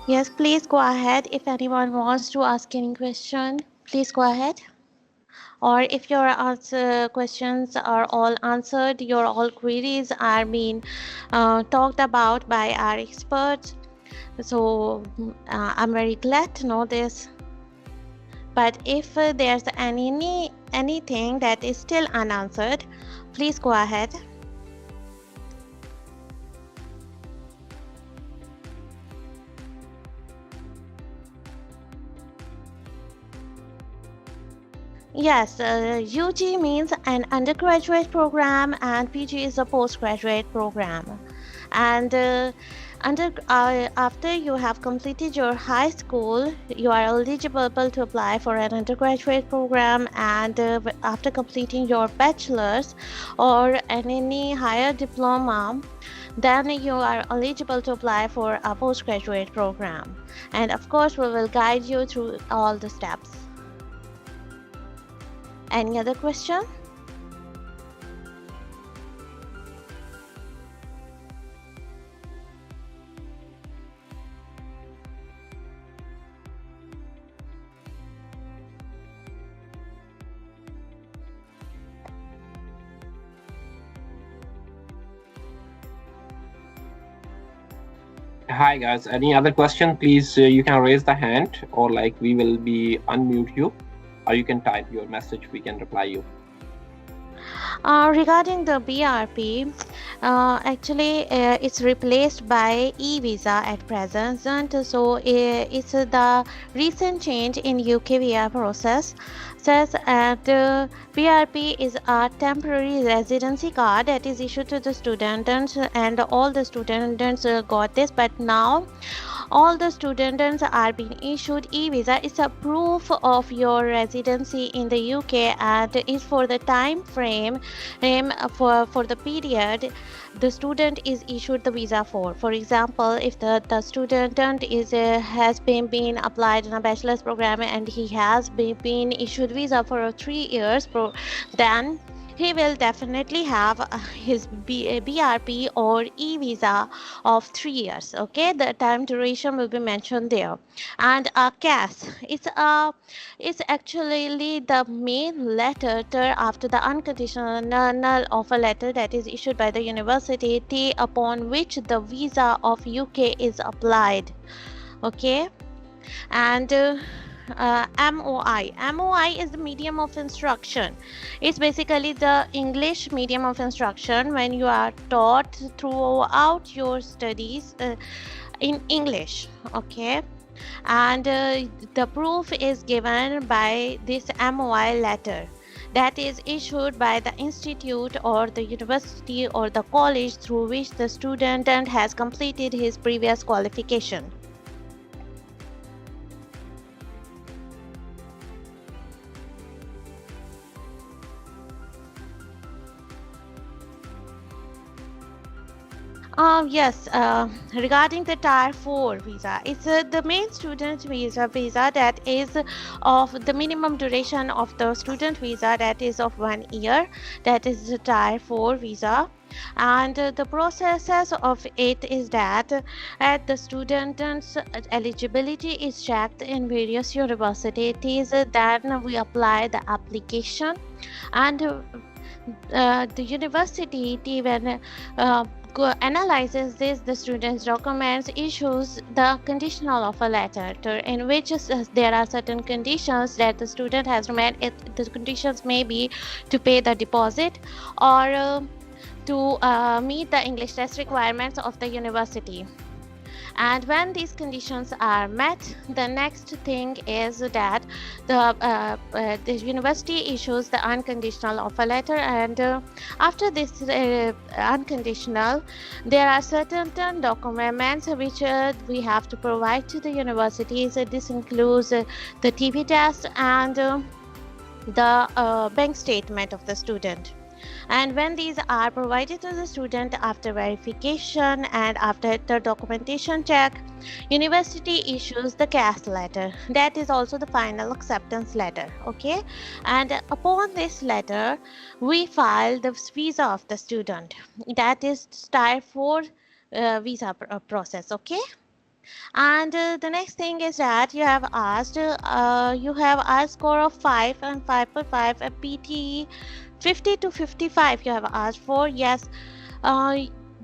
Yes, please go ahead. If anyone wants to ask any question, please go ahead. Or if your questions are all answered, your all queries are being talked about by our experts. So I'm very glad to know this. But if there's anything that is still unanswered, please go ahead. Yes, UG means an undergraduate program and PG is a postgraduate program. And after you have completed your high school, you are eligible to apply for an undergraduate program, and after completing your bachelor's or any higher diploma, then you are eligible to apply for a postgraduate program. And of course, we will guide you through all the steps. Any other question? Hi guys, any other question? Please, you can raise the hand, or like we will be unmute you, or you can type your message. We can reply you. Regarding the BRP, actually it's replaced by e-visa at present. So it's the recent change in UK visa process. Says that BRP is a temporary residency card that is issued to the students, and all the students got this, but now all the students are being issued e-visa. It's a proof of your residency in the UK, and is for the time frame for the period the student is issued the visa for. For example, if the student is has been applied in a bachelor's program and he has been issued visa for 3 years, then he will definitely have his BRP or e-visa of 3 years. Okay, the time duration will be mentioned there. And a CAS, it's actually the main letter after the unconditional offer letter that is issued by the university upon which the visa of UK is applied. Okay, and MOI is the medium of instruction. It's basically the English medium of instruction when you are taught throughout your studies in English. Okay, and the proof is given by this MOI letter that is issued by the institute or the university or the college through which the student has completed his previous qualification. Yes, regarding the Tier 4 visa, it's the main student visa that is of the minimum duration of the student visa that is of 1 year, that is the Tier 4 visa. And the processes of it is that the student's eligibility is checked in various universities, then we apply the application, and the university when analyzes the student's documents, issues the conditional offer letter in which there are certain conditions that the student has met. The conditions may be to pay the deposit or to meet the English test requirements of the university. And when these conditions are met, the next thing is that the university issues the unconditional offer letter, and after this unconditional, there are certain documents which we have to provide to the universities. This includes the TV test and the bank statement of the student. And when these are provided to the student after verification and after the documentation check, university issues the CAS letter. That is also the final acceptance letter. Okay, and upon this letter we file the visa of the student. That is Tier 4 visa process. Okay, and the next thing is that you have asked score of 5 and 5.5 a PTE 50 to 55 you have asked for. Yes,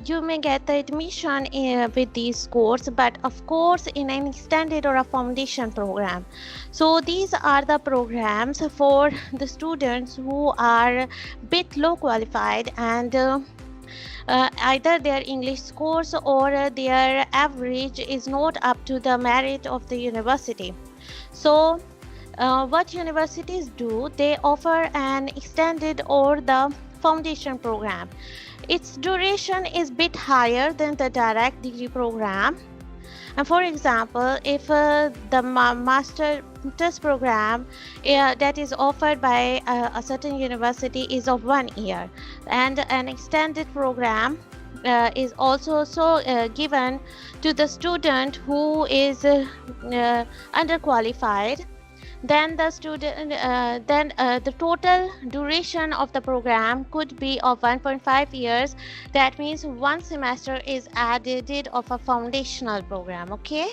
you may get the admission with these scores, but of course in an extended or a foundation program. So these are the programs for the students who are bit low qualified, and either their English scores or their average is not up to the merit of the university. So what universities do, they offer an extended or the foundation program. Its duration is bit higher than the direct degree program. And for example, if the master's program that is offered by a certain university is of 1 year, and an extended program is also given to the student who is underqualified, then the the total duration of the program could be of 1.5 years. That means 1 semester is added of a foundational program. Okay,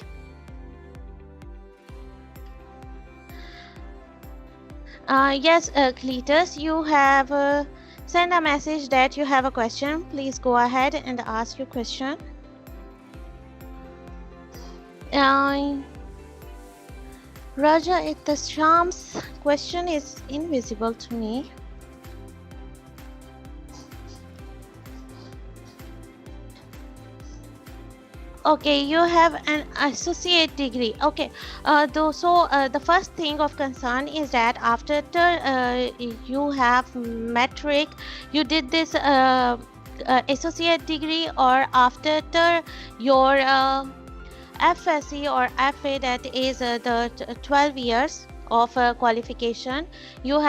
yes, Cletus, you have sent a message that you have a question. Please go ahead and ask your question. Uh, Raja, if the Sham's question is invisible to me. Okay, you have an associate degree. Okay, the first thing of concern is that after you have metric, you did this associate degree, or after your FSC or FA, that is the 12 years of qualification, you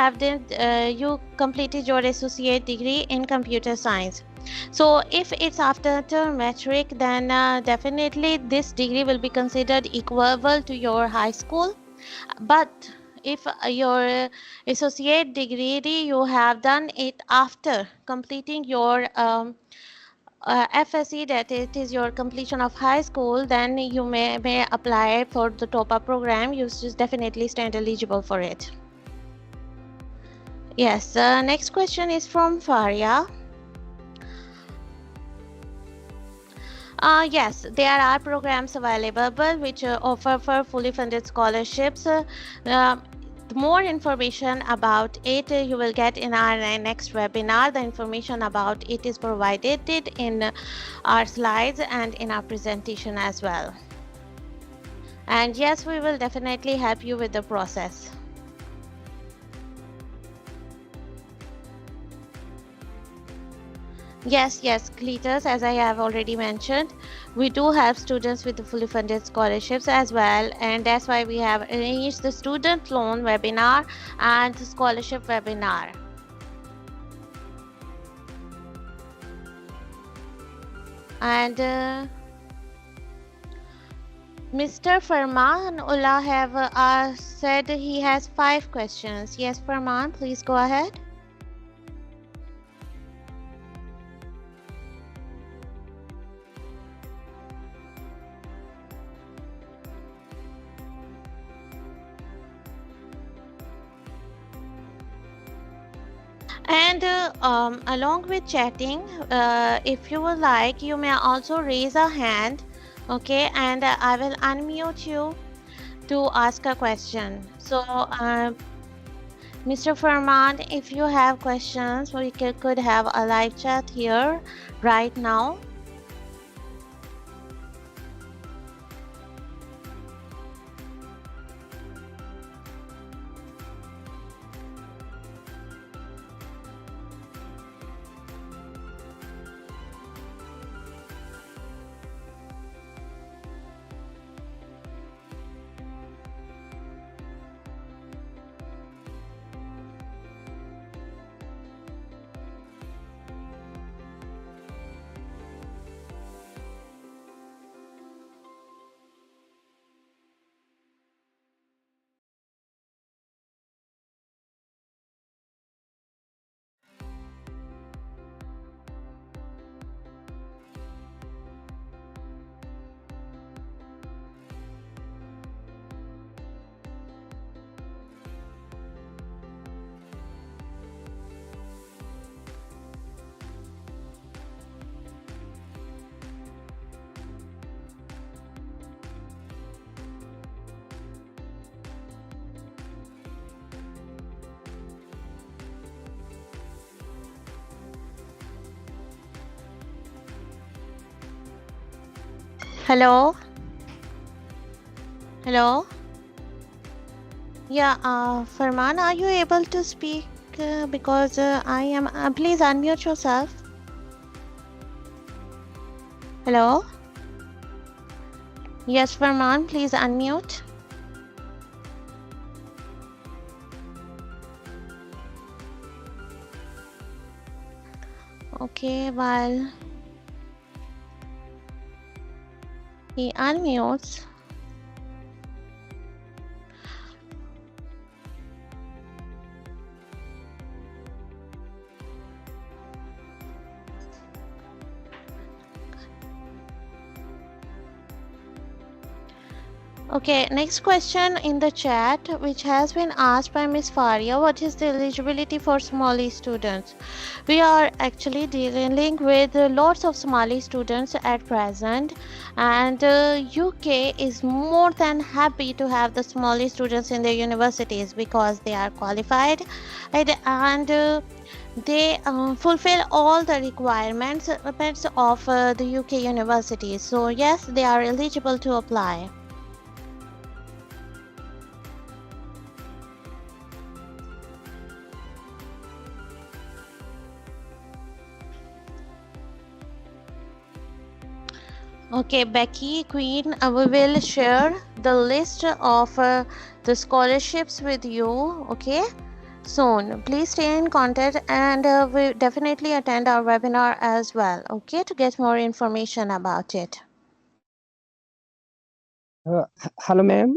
completed your associate degree in computer science. So if it's after metric, then definitely this degree will be considered equivalent to your high school. But if your associate degree you have done it after completing your FSC, that it is your completion of high school, then you may apply for the top-up program. You just definitely stand eligible for it. Yes, next question is from Faria. Yes, there are programs available which offer for fully funded scholarships. More information about it you will get in our next webinar. The information about it is provided in our slides and in our presentation as well. And yes, we will definitely help you with the process. Yes, Cletus, as I have already mentioned, we do help students with the fully funded scholarships as well, and that's why we have arranged the student loan webinar and the scholarship webinar. And Mr. Farman Ullah have said he has 5 questions. Yes, Farman, please go ahead. And along with chatting, if you would like, you may also raise a hand, okay, and I will unmute you to ask a question. So Mr. Farman, if you have questions, we could have a live chat here right now. Hello? Hello? Yeah, Farman, are you able to speak? Because I am. Please unmute yourself. Hello? Yes, Farman, please unmute. Okay, while he unmutes. Okay, next question in the chat, which has been asked by Miss Faria. What is the eligibility for Somali students? We are actually dealing with lots of Somali students at present, and UK is more than happy to have the Somali students in their universities because they are qualified and they fulfill all the requirements of the UK universities. So yes, they are eligible to apply. Okay, Becky, Queen, we will share the list of the scholarships with you, okay, soon. Please stay in contact and we definitely attend our webinar as well, okay, to get more information about it. Hello, ma'am.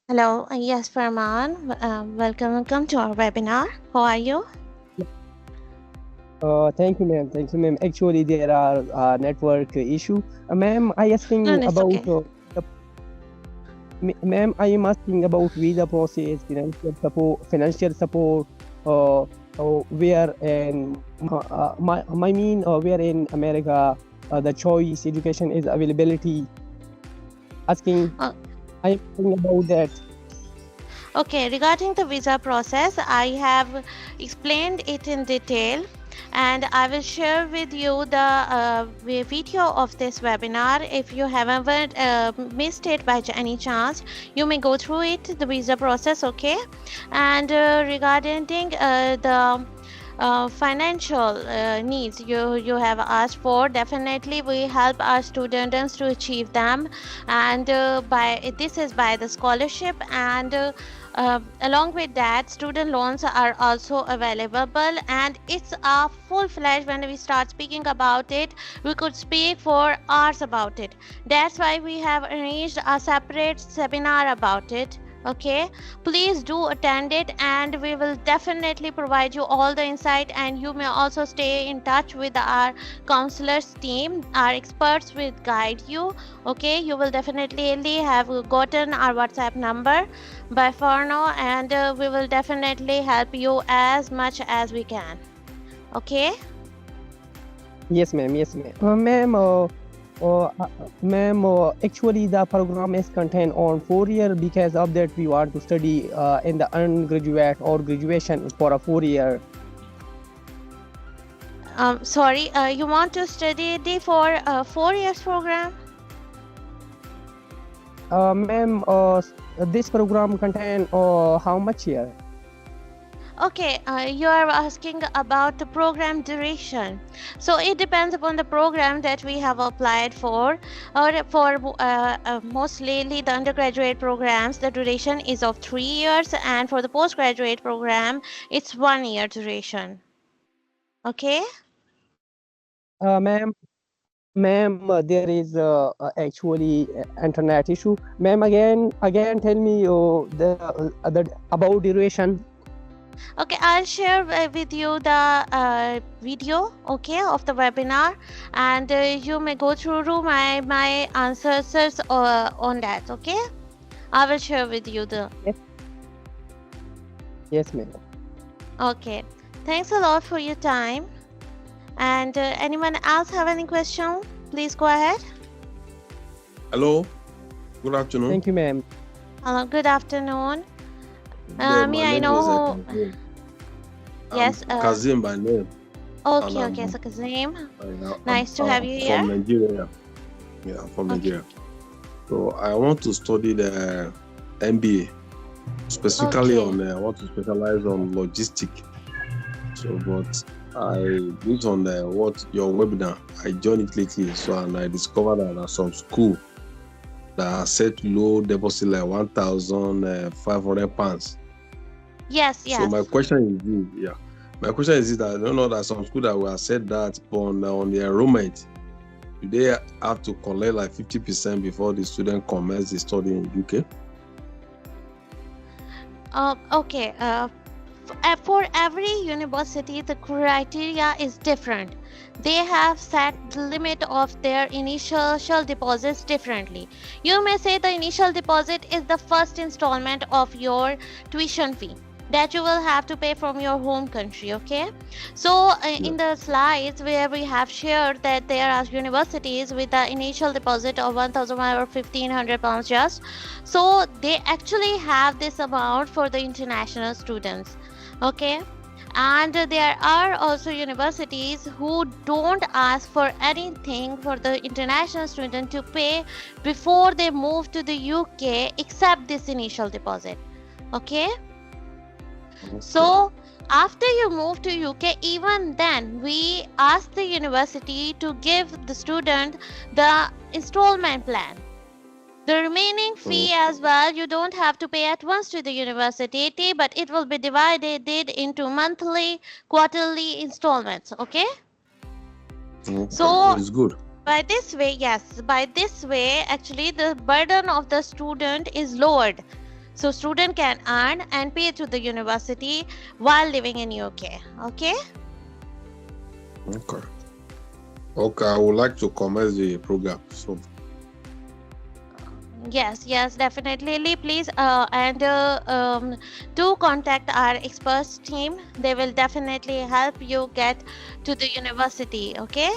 Hello, yes, Farman, welcome to our webinar. How are you? Thank you, ma'am. Thank you, ma'am. Actually, there are network issue. Ma'am, I asking No, it's about okay. ma'am, I am asking about visa process, financial support. Where and my mean, where in America the choice education is availability. Asking, I am asking about that. Okay, regarding the visa process, I have explained it in detail and I will share with you the video of this webinar. If you haven't missed it by any chance, you may go through it, the visa process, okay? And regarding the financial needs you have asked for, definitely we help our students to achieve them, and this is by the scholarship, and along with that student loans are also available, and it's a full-fledged. When we start speaking about it, we could speak for hours about it. That's why we have arranged a separate seminar about it. Okay, please do attend it and we will definitely provide you all the insight, and you may also stay in touch with our counselors team. Our experts will guide you. Okay, you will definitely have gotten our WhatsApp number by far now, and we will definitely help you as much as we can. Okay. Yes, ma'am. Yes, ma'am. Ma'am, actually the program is contained on 4 year. Because of that we want to study in the undergraduate or graduation for a 4 year. Sorry, you want to study for a 4 years program? Ma'am, this program contain how much year? Okay, you are asking about the program duration. So it depends upon the program that we have applied for, or for mostly the undergraduate programs, the duration is of 3 years, and for the postgraduate program, it's 1 year duration. Okay? Ma'am, there is actually internet issue. Ma'am, again tell me the about duration. Okay, I'll share with you the video, okay, of the webinar, and you may go through my answers on that, okay? I will share with you the... Yes, ma'am. Okay, thanks a lot for your time. And anyone else have any question? Please go ahead. Hello, good afternoon. Thank you, ma'am. Hello, good afternoon. My May I name know is who... Yes. Kazim by name. Okay, okay, so Kazim. Nice to have you here. From Nigeria. Yeah, from Nigeria. So I want to study the MBA, specifically on I want to specialize on logistics. So, but based on what your webinar, I joined it lately, so and I discovered that there are some school that are set low deposit like £1,500. Yes, yes. So my question is this, my question is this, that I don't know that some school that will set that on the enrollment, do they have to collect like 50% before the student commence the study in UK? Okay. For every university, the criteria is different. They have set the limit of their initial deposits differently. You may say the initial deposit is the first installment of your tuition fee that you will have to pay from your home country. Okay, so in the slides where we have shared that there are universities with the initial deposit of 1,000 or 1,500 pounds just, so they actually have this amount for the international students. Okay, and there are also universities who don't ask for anything for the international student to pay before they move to the UK except this initial deposit. Okay, so after you move to UK, even then we ask the university to give the student the installment plan. The remaining fee as well, you don't have to pay at once to the university, but it will be divided into monthly, quarterly installments. Okay, so it's good. by this way, actually the burden of the student is lowered, so student can earn and pay to the university while living in UK. Okay, I would like to commence the program. So yes, definitely, please, do contact our experts team. They will definitely help you get to the university. Okay,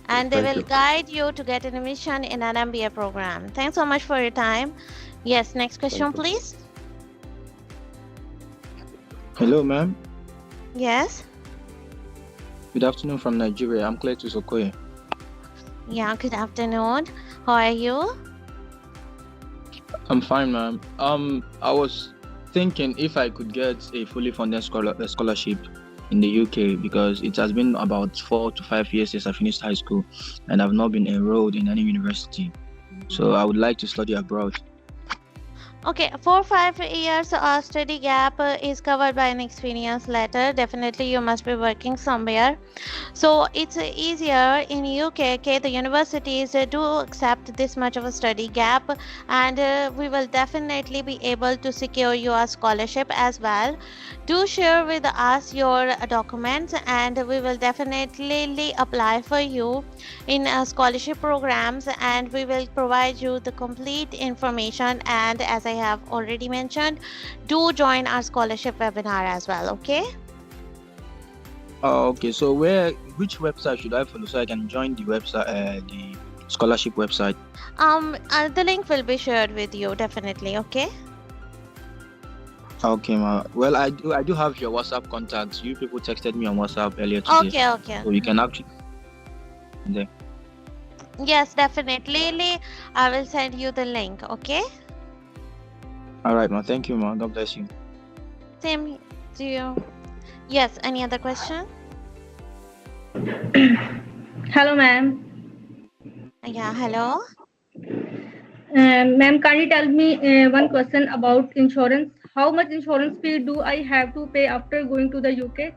and they will guide you to get an admission in an MBA program. Thanks so much for your time. Yes, next question, please. Hello, ma'am. Yes. Good afternoon from Nigeria. I'm Cletus Okoye. Yeah, good afternoon. How are you? I'm fine, ma'am. I was thinking if I could get a fully funded scholarship in the UK, because it has been about 4 to 5 years since I finished high school and I've not been enrolled in any university. So I would like to study abroad. Okay, 4 or 5 years study gap is covered by an experience letter. Definitely you must be working somewhere. So it's easier in UK. Okay, the universities do accept this much of a study gap, and we will definitely be able to secure you a scholarship as well. Do share with us your documents and we will definitely apply for you in scholarship programs, and we will provide you the complete information. And as I have already mentioned, do join our scholarship webinar as well. Okay. Okay, so which website should I follow so I can join the website, the scholarship website? The link will be shared with you definitely. Okay. Okay, ma. Well, I do have your WhatsApp contacts. You people texted me on WhatsApp earlier today. Okay. So you can actually there. Yes, definitely. I will send you the link. Okay. All right, ma. Thank you, ma. God bless you. Same to you. Yes. Any other question? Hello, ma'am. Yeah. Hello. Ma'am, can you tell me one question about insurance? How much insurance fee do I have to pay after going to the UK?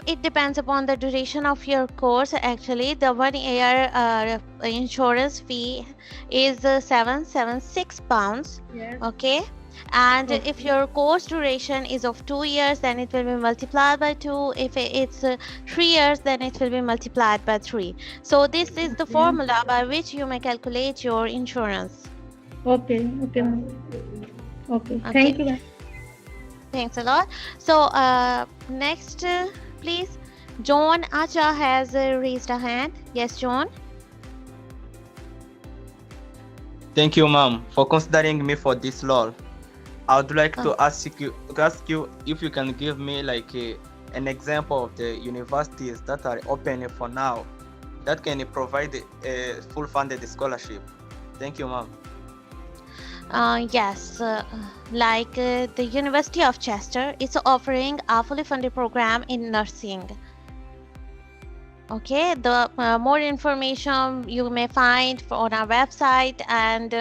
It depends upon the duration of your course. Actually, the 1 year insurance fee is 776 pounds. Yes. Okay. And if your course duration is of 2 years, then it will be multiplied by 2. If it's 3 years, then it will be multiplied by 3. So this is the formula by which you may calculate your insurance. Okay, ma'am. Okay. Thank you, ma'am. Thanks a lot. So next, please, John Acha has raised a hand. Yes, John. Thank you, ma'am, for considering me for this role. I would like to ask you if you can give me like an example of the universities that are open for now that can provide a full funded scholarship. Thank you, ma'am. Yes, like the University of Chester is offering a fully funded program in nursing. Okay, the more information you may find on our website, and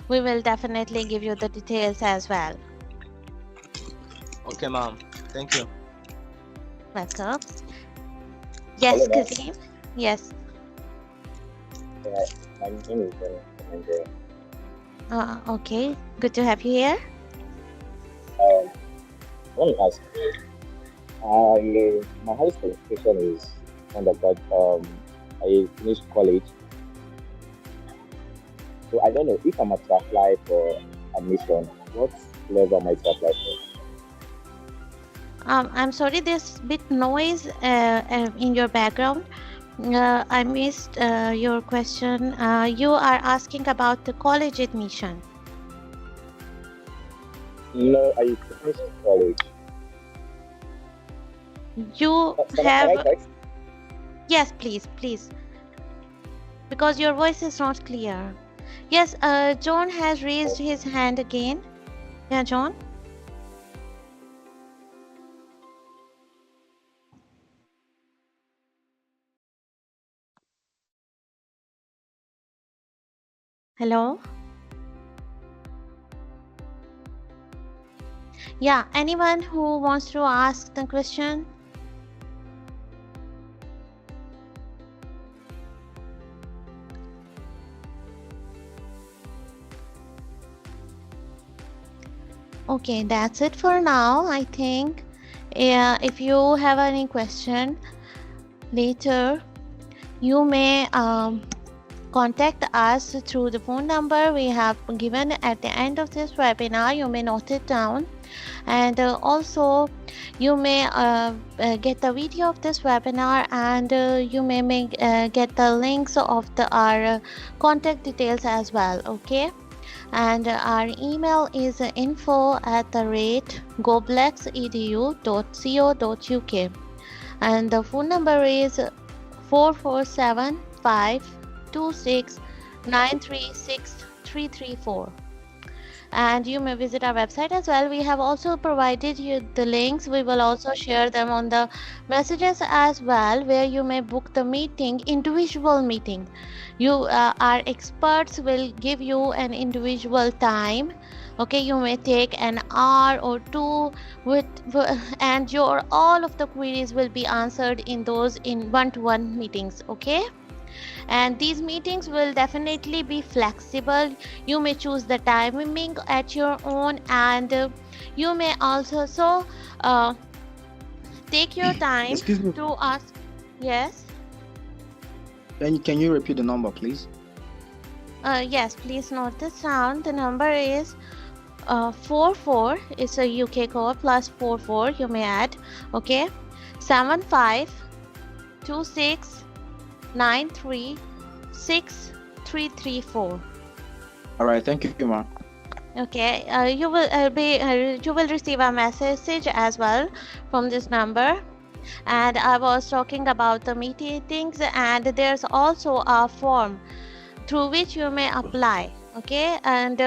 we will definitely give you the details as well. Okay, ma'am. Thank you. Welcome. Yes, Kazim. Yes. My name is Okay, good to have you here. want to ask, my highest qualification is undergrad. I finished college, so I don't know if I'm to apply for admission. What level am I to apply for? I'm sorry, there's bit noise in your background. I missed your question. You are asking about the college admission. No, I finished college. You Can I have, text? yes, please, because your voice is not clear. Yes, John has raised his hand again. Yeah, John. Hello. Yeah, anyone who wants to ask the question? Okay, that's it for now, I think. Yeah, if you have any question later, you may contact us through the phone number we have given at the end of this webinar. You may note it down, and also you may get the video of this webinar, and you may get the links of our contact details as well. Okay, and our email is info@goblexedu.co.uk, and the phone number is 447-526-936-334. And you may visit our website as well. We have also provided you the links. We will also share them on the messages as well, where you may book the meeting, individual meeting. Our experts will give you an individual time. Okay, you may take an hour or two and all of the queries will be answered in those in one-to-one meetings. Okay, and these meetings will definitely be flexible. You may choose the timing at your own, and you may also take your time Excuse me. to ask. Yes. Can you repeat the number, please? Yes, please note this down. The number is 44. It's a UK code plus 44. You may add. Okay, 7526936334. All right, thank you, ma'am. Okay, you will receive a message as well from this number. And I was talking about the meetings, and there's also a form through which you may apply. Okay, and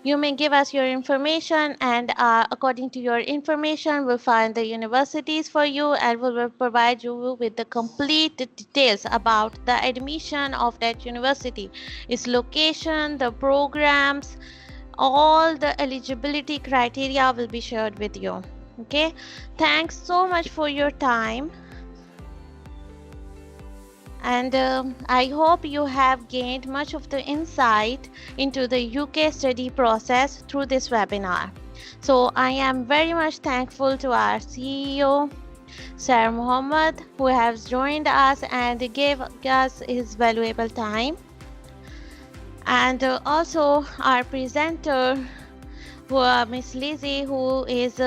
you may give us your information, and according to your information we'll find the universities for you, and we will provide you with the complete details about the admission of that university, its location, the programs, all the eligibility criteria will be shared with you. Okay, thanks so much for your time, and I hope you have gained much of the insight into the UK study process through this webinar. So I am very much thankful to our CEO, Sir Mohammed, who has joined us and gave us his valuable time, and also our presenter, Miss Lizzie, who is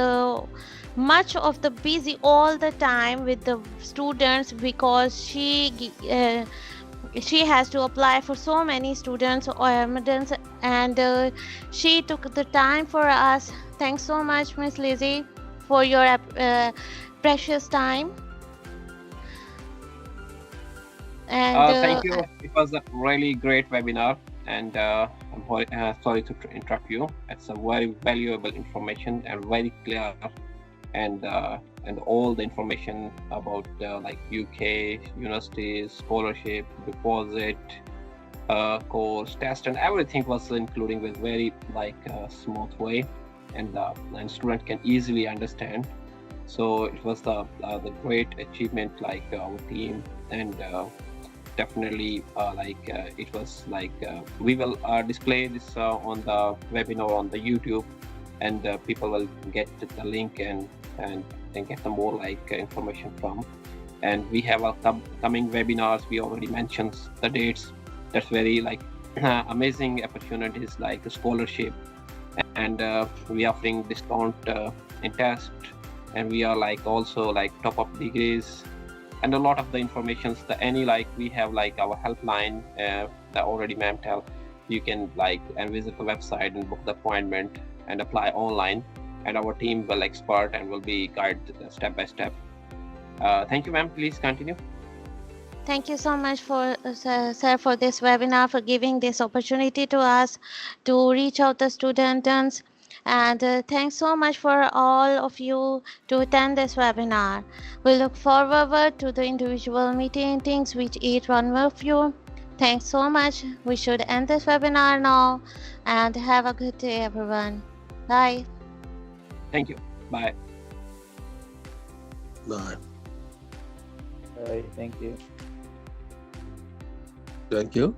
much of the busy all the time with the students, because she has to apply for so many students and she took the time for us. Thanks so much, Miss Lizzie, for your precious time. And thank you. It was a really great webinar, and I'm sorry to interrupt you. It's a very valuable information and very clear, and all the information about like UK universities, scholarship, deposit, course, test, and everything was including with very smooth way, and student can easily understand. So it was the great achievement, our team, and definitely it was we will display this on the webinar on the YouTube, and people will get the link and get the more like information from. And we have our coming webinars. We already mentioned the dates. That's very like amazing opportunities like a scholarship, and we are offering discount in test, and we are like also like top up degrees, and a lot of the informations that any like we have like our helpline that already ma'am tell. You can like and visit the website and book the appointment and apply online, and our team will expert and will be guide step by step. Thank you, ma'am. Please continue. Thank you so much for sir for this webinar, for giving this opportunity to us to reach out the students, and thanks so much for all of you to attend this webinar. We look forward to the individual meetings with each one of you. Thanks so much. We should end this webinar now, and have a good day, everyone. Bye. Thank you. Bye. Bye. Bye. Thank you. Thank you.